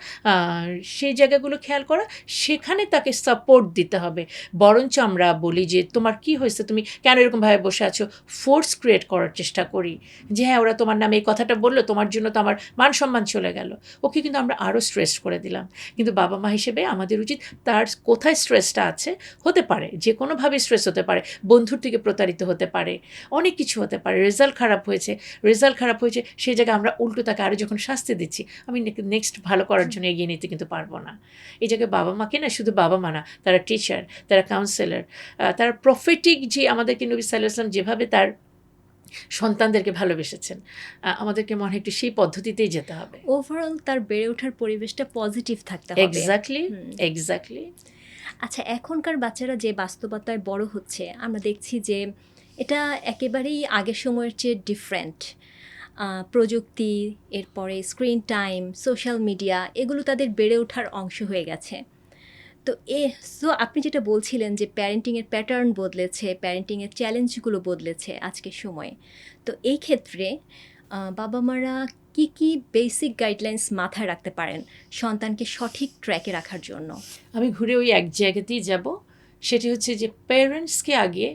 সেই জায়গাগুলো খেয়াল করা, সেখানে তাকে সাপোর্ট দিতে হবে। বরঞ্চ আমরা বলি যে তোমার কি হয়েছে, তুমি কেন এরকমভাবে বসে আছো, ফোর্স ক্রিয়েট করার চেষ্টা করি যে হ্যাঁ ওরা তোমার নামে এই কথাটা বললো, তোমার জন্য তো আমার মান সম্মান চলে গেল। ওকে কিন্তু আমরা আরও স্ট্রেস করে দিলাম। কিন্তু বাবা মা হিসেবে আমাদের উচিত তার কোথায় স্ট্রেসটা আছে, হতে পারে যে কোনোভাবে স্ট্রেস হতে পারে, বন্ধুর থেকে প্রতারিত হতে পারে, অনেক কিছু হতে পারে, রেজাল্ট খারাপ হয়েছে সেই জায়গায় আমরা উল্টো তাকে আরও যখন শাস্তি দিচ্ছি, আমি নেক্সট ভালো করার জন্য এগিয়ে নিতে কিন্তু পারবো না। এই জায়গায় বাবা মাকে না, শুধু বাবা মা না, তারা টিচার, তারা কাউন্সেলর, তারা প্রফেটিক, যে আমাদেরকে নবী সাল্লাল্লাহু আলাইহি ওয়াসাল্লাম যেভাবে তার সন্তানদেরকে ভালোবেসেছেন, আমাদেরকে মনে হয় একটু সেই পদ্ধতিতেই যেতে হবে। ওভারঅল তার বেড়ে ওঠার পরিবেশটা পজিটিভ থাকতে হবে। এক্স্যাক্টলি। আচ্ছা, এখনকার বাচ্চারা যে বাস্তবতায় বড় হচ্ছে, আমরা দেখছি যে এটা একেবারেই আগের সময়ের চেয়ে ডিফারেন্ট। প্রযুক্তি, এরপরে স্ক্রিন টাইম, সোশ্যাল মিডিয়া, এগুলো তাদের বেড়ে ওঠার অংশ হয়ে গেছে। তো আপনি যেটা বলছিলেন যে প্যারেন্টিংয়ের প্যাটার্ন বদলেছে, প্যারেন্টিংয়ের চ্যালেঞ্জগুলো বদলেছে আজকের সময়ে। তো এই ক্ষেত্রে বাবা মারা কি বেসিক গাইডলাইন্স মাথায় রাখতে পারেন সন্তানকে সঠিক ট্র্যাকে রাখার জন্য? আমি ঘুরে ওই এক জায়গাতেই যাব, সেটি হচ্ছে যে প্যারেন্টসকে আগে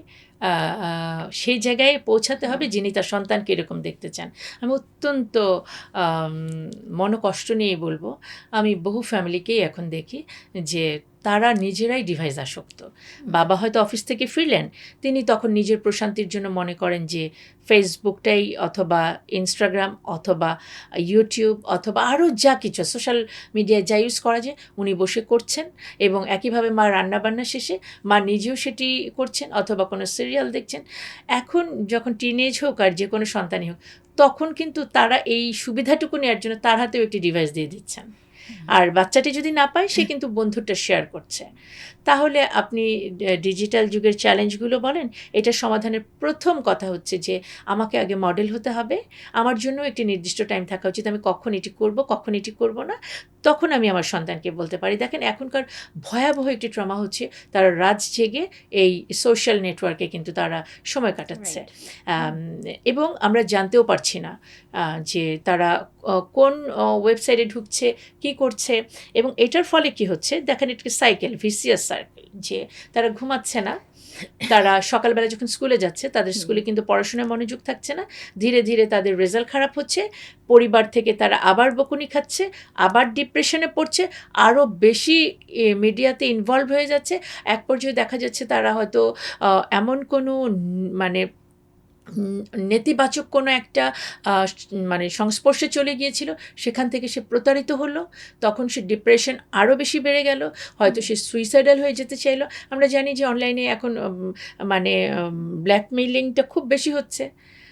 সেই জায়গায় পৌঁছাতে হবে যিনি তার সন্তানকে এরকম দেখতে চান। আমি অত্যন্ত মনোকষ্ট নিয়ে বলবো, আমি বহু ফ্যামিলিকেই এখন দেখি যে তারা নিজেরাই ডিভাইস আসক্ত। বাবা হয়তো অফিস থেকে ফিরলেন, তিনি তখন নিজের প্রশান্তির জন্য মনে করেন যে ফেসবুকটাই, অথবা ইনস্টাগ্রাম, অথবা ইউটিউব, অথবা আরও যা কিছু সোশ্যাল মিডিয়ায় যা ইউজ করা যায় উনি বসে করছেন। এবং একইভাবে মা রান্নাবান্না শেষে মা নিজেও সেটি করছেন, অথবা কোনো সিরিয়াল দেখছেন। এখন যখন টিনেজ হোক আর যে কোনো সন্তানই হোক, তখন কিন্তু তারা এই সুবিধাটুকু নেওয়ার জন্য তার হাতেও একটি ডিভাইস দিয়ে দিচ্ছেন। আর বাচ্চাটি যদি না পায়, সে কিন্তু বন্ধুটা শেয়ার করছে। তাহলে আপনি ডিজিটাল যুগের চ্যালেঞ্জগুলো বলেন, এটা সমাধানের প্রথম কথা হচ্ছে যে আমাকে আগে মডেল হতে হবে। আমার জন্য একটি নির্দিষ্ট টাইম থাকা উচিত, আমি কখন এটি করব, কখন এটি করব না। তখন আমি আমার সন্তানকে বলতে পারি। দেখেন এখনকার ভয়াবহ একটি ট্রমা হচ্ছে, তারা রাত জেগে এই সোশ্যাল নেটওয়ার্কে কিন্তু তারা সময় কাটাচ্ছে। এবং আমরা জানতেও পারছি না যে তারা কোন ওয়েবসাইটে ঢুকছে, কি করছে। এবং এটার ফলে কি হচ্ছে, দেখেন এটাকে সাইকেল, ভিসিয়াস সার্কেল, যে তারা ঘুমাচ্ছে না, তারা সকালবেলা যখন স্কুলে যাচ্ছে তাদের স্কুলে কিন্তু পড়াশোনায় মনোযোগ থাকছে না, ধীরে ধীরে তাদের রেজাল্ট খারাপ হচ্ছে, পরিবার থেকে তারা আবার বকুনি খাচ্ছে, আবার ডিপ্রেশনে পড়ছে, আরও বেশি মিডিয়াতে ইনভলভ হয়ে যাচ্ছে। এক পর্যায়ে দেখা যাচ্ছে তারা হয়তো এমন কোনো মানে নেতিবাচক কোনো একটা মানে সংস্পর্শে চলে গিয়েছিল, সেখান থেকে সে প্রতারিত হলো, তখন সে ডিপ্রেশন আরও বেশি বেড়ে গেল, হয়তো সে সুইসাইডাল হয়ে যেতে চাইলো। আমরা জানি যে অনলাইনে এখন মানে ব্ল্যাকমেইলিংটা খুব বেশি হচ্ছে।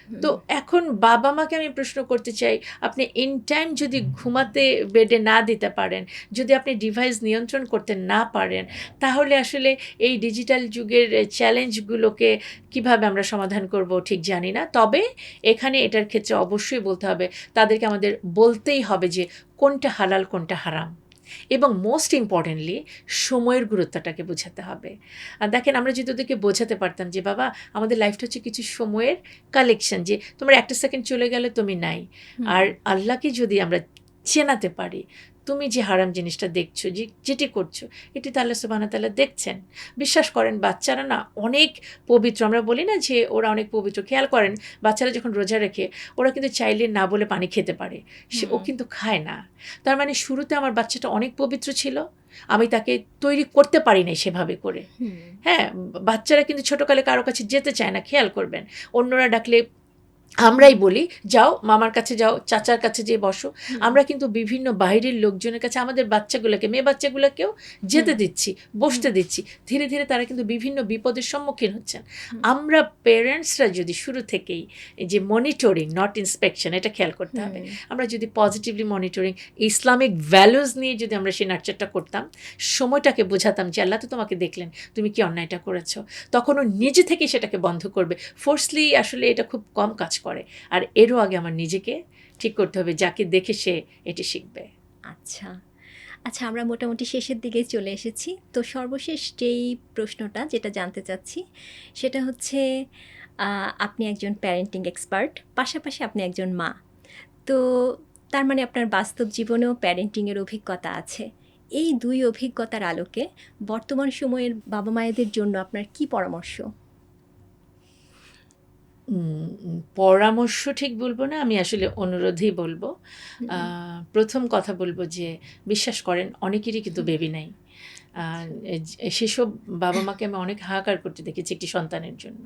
তো এখন বাবা মাকে আমি প্রশ্ন করতে চাই, আপনি ইন টাইম যদি ঘুমাতে বেডে না দিতে পারেন, যদি আপনি ডিভাইস নিয়ন্ত্রণ করতে না পারেন, তাহলে আসলে এই ডিজিটাল যুগের চ্যালেঞ্জগুলোকে কিভাবে আমরা সমাধান করব ঠিক জানি না। তবে এখানে এটার ক্ষেত্রে অবশ্যই বলতে হবে, তাদেরকে আমাদের বলতেই হবে যে কোনটা হালাল কোনটা হারাম, এবং মোস্ট ইম্পর্টেন্টলি সময়ের গুরুত্বটাকে বোঝাতে হবে। আর দেখেন আমরা যদি ওদেরকে বোঝাতে পারতাম যে বাবা আমাদের লাইফটা হচ্ছে কিছু সময়ের কালেকশন, যে তোমার একটা সেকেন্ড চলে গেলে তুমি নাই। আর আল্লাহকে যদি আমরা চেনাতে পারি, তুমি যে হারাম জিনিসটা দেখছো, যেটি করছো, এটি তো আল্লাহ সুবহানাহু ওয়া তাআলা দেখছেন। বিশ্বাস করেন বাচ্চারা না অনেক পবিত্র, আমরা বলি না যে ওরা অনেক পবিত্র। খেয়াল করেন বাচ্চারা যখন রোজা রেখে, ওরা কিন্তু চাইলে না বলে পানি খেতে পারে, ও কিন্তু খায় না। তার মানে শুরুতে আমার বাচ্চাটা অনেক পবিত্র ছিল, আমি তাকে তৈরি করতে পারি নাই সেভাবে করে। হ্যাঁ, বাচ্চারা কিন্তু ছোটোকালে কারো কাছে যেতে চায় না, খেয়াল করবেন। অন্যরা ডাকলে আমরাই বলি যাও মামার কাছে, যাও চাচার কাছে যেয়ে বসো। আমরা কিন্তু বিভিন্ন বাইরের লোকজনের কাছে আমাদের বাচ্চাগুলোকে, মেয়ে বাচ্চাগুলোকেও যেতে দিচ্ছি, বসতে দিচ্ছি। ধীরে ধীরে তারা কিন্তু বিভিন্ন বিপদের সম্মুখীন হচ্ছেন। আমরা পেরেন্টসরা যদি শুরু থেকেই যে মনিটরিং নট ইন্সপেকশন, এটা খেয়াল করতে হবে। আমরা যদি পজিটিভলি মনিটরিং, ইসলামিক ভ্যালুজ নিয়ে যদি আমরা সেই নার্চারটা করতাম, সময়টাকে বোঝাতাম যে আল্লাহ তো তোমাকে দেখলেন, তুমি কি অন্যায়টা করেছো, তখন ও নিজে থেকেই সেটাকে বন্ধ করবে। ফোর্সলি আসলে এটা খুব কম কাজ করে। আর এরও আগে আমার নিজেকে ঠিক করতে হবে যাকে দেখে সে এটি শিখবে। আচ্ছা আচ্ছা, আমরা মোটামুটি শেষের দিকে চলে এসেছি। তো সর্বশেষ যেই প্রশ্নটা যেটা জানতে চাচ্ছি সেটা হচ্ছে, আপনি একজন প্যারেন্টিং এক্সপার্ট, পাশাপাশি আপনি একজন মা। তো তার মানে আপনার বাস্তব জীবনেও প্যারেন্টিংয়ের অভিজ্ঞতা আছে। এই ২ অভিজ্ঞতার আলোকে বর্তমান সময়ের বাবা-মায়েদের জন্য আপনার কী পরামর্শ? পরামর্শ ঠিক বলবো না, আমি আসলে অনুরোধই বলবো। হুম, প্রথম কথা বলবো যে বিশ্বাস করেন অনেকেরই কিন্তু বেবি নাই। সেসব বাবা-মাকে আমি অনেক হাহাকার করতে দেখেছি একটি সন্তানের জন্য।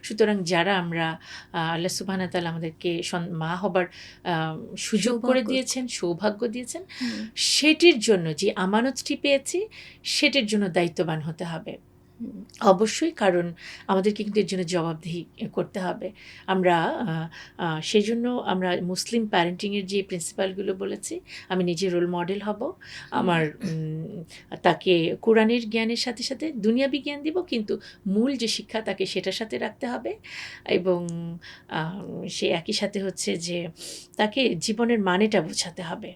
সুতরাং যারা আমরা আল্লাহ সুবহানাহু ওয়া তাআলা আমাদেরকে মা হবার আ সুযোগ করে সৌভাগ্য। দিয়েছেন, সৌভাগ্য দিয়েছেন, হুম, সেটির জন্য যে আমানতটি পেয়েছি সেটির জন্য দায়িত্ববান হতে হবে। হুম, অবশ্যই, কারণ আমাদেরকে কিন্তু এর জন্য জবাবদিহি করতে হবে। আমরা আ আ সেজন্য আমরা মুসলিম প্যারেন্টিংয়ের যে প্রিন্সিপালগুলো বলেছি, আমি নিজে রোল মডেল হব। আমার তাকে কোরআনের জ্ঞানের সাথে, সাথে দুনিয়াবি জ্ঞান দিব, কিন্তু মূল যে শিক্ষা তাকে সেটার সাথে রাখতে হবে এবং আ সে একই সাথে হচ্ছে যে তাকে জীবনের মানেটা বোঝাতে হবে।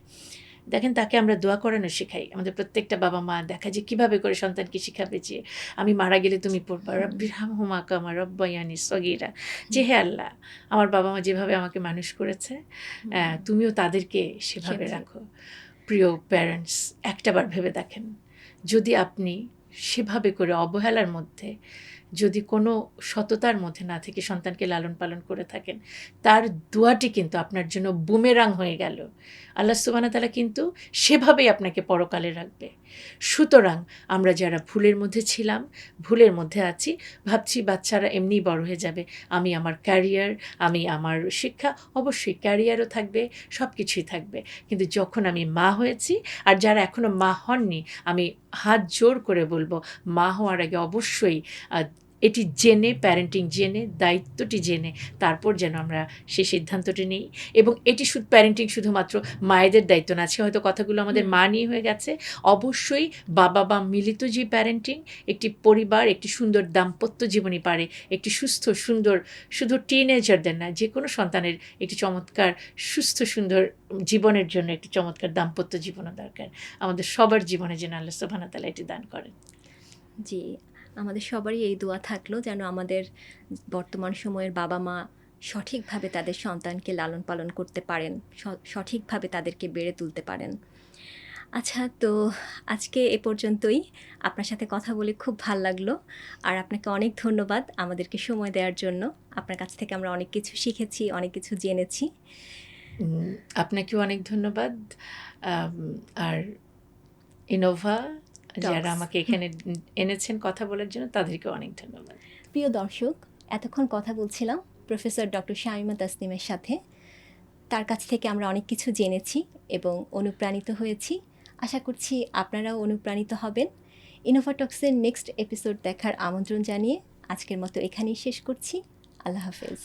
দেখেন, তাকে আমরা দোয়া করানো শেখাই। আমাদের প্রত্যেকটা বাবা-মা দেখা যায় কীভাবে করে সন্তানকে শিখাবে যে, "আমি মারা গেলে তুমি পড়বা, রব্বিরহামহুমা কামা রব্বায়ানি সগীরা।" যে হে আল্লাহ, আমার বাবা-মা যেভাবে আমাকে মানুষ করেছে, তুমিও তাদেরকে সেভাবে সেভাবে। রাখো। প্রিয় প্যারেন্টস, একটাবার ভেবে দেখেন, যদি আপনি সেভাবে করে অবহেলার মধ্যে, যদি কোনো সততার মধ্যে না থেকে সন্তানকে লালন-পালন করে থাকেন, তার দোয়াটি কিন্তু আপনার জন্য বুমেরাং হয়ে গেল। আল্লাহ সুবহানাহু ওয়া তাআলা কিন্তু সেভাবেই আপনাকে পরকালে রাখবে। সুতরাং আমরা যারা ভুলের মধ্যে ছিলাম, ভুলের মধ্যে আছি, ভাবছি বাচ্চারা এমনিই বড় হয়ে যাবে। আমি আমার ক্যারিয়ার, আমি আমার শিক্ষা, অবশ্যই ক্যারিয়ারও থাকবে, সব কিছুই থাকবে। কিন্তু যখন আমি মা হয়েছি, আর যারা এখনো মা হননি, আমি হাত জোর করে বলবো, মা হওয়ার আগে অবশ্যই আ এটি জেনে, প্যারেন্টিং জেনে, দায়িত্বটি জেনে তারপর যেন আমরা সেই সিদ্ধান্তটি নিই। এবং এটি প্যারেন্টিং শুধুমাত্র মায়েদের দায়িত্ব না। আজকে হয়তো কথাগুলো আমাদের মা নিয়ে হয়ে গেছে। অবশ্যই বাবা-মা মিলিত যে প্যারেন্টিং, একটি পরিবার, একটি সুন্দর দাম্পত্য জীবনই পারে একটি সুস্থ, সুন্দর, শুধু টিনেজারদের না, যেকোনো সন্তানের একটি চমৎকার, সুস্থ, সুন্দর জীবনের জন্য একটি চমৎকার দাম্পত্য জীবনও দরকার। আমাদের সবার জীবনে যেন আল্লাহ সুবহানাহু ওয়া তাআলা এটি দান করেন। জি, আমাদের সবারই এই দোয়া থাকলো যেন আমাদের বর্তমান সময়ের বাবা-মা সঠিকভাবে তাদের সন্তানকে লালন-পালন করতে পারেন, সঠিকভাবে তাদেরকে বেড়ে তুলতে পারেন। আচ্ছা, তো আজকে এ পর্যন্তই। আপনার সাথে কথা বলে খুব ভাল লাগলো। আর আপনাকে অনেক ধন্যবাদ আমাদেরকে সময় দেওয়ার জন্য। আপনার কাছ থেকে আমরা অনেক কিছু শিখেছি, অনেক কিছু জেনেছি। উম আপনাকেও অনেক ধন্যবাদ। আম আর ইনোভা যারা টক্স। আমাকে এখানে এনেছেন কথা বলার জন্য, তাদেরকেও অনেক ধন্যবাদ। প্রিয় দর্শক, এতক্ষণ কথা বলছিলাম প্রফেসর ডক্টর শামীমা তাসনিমের সাথে। তার কাছ থেকে আমরা অনেক কিছু জেনেছি এবং অনুপ্রাণিত হয়েছি। আশা করছি আপনারাও অনুপ্রাণিত হবেন। ইনোভাটক্সের নেক্সট এপিসোড দেখার আমন্ত্রণ জানিয়ে আজকের মতো এখানেই শেষ করছি। আল্লাহ হাফেজ।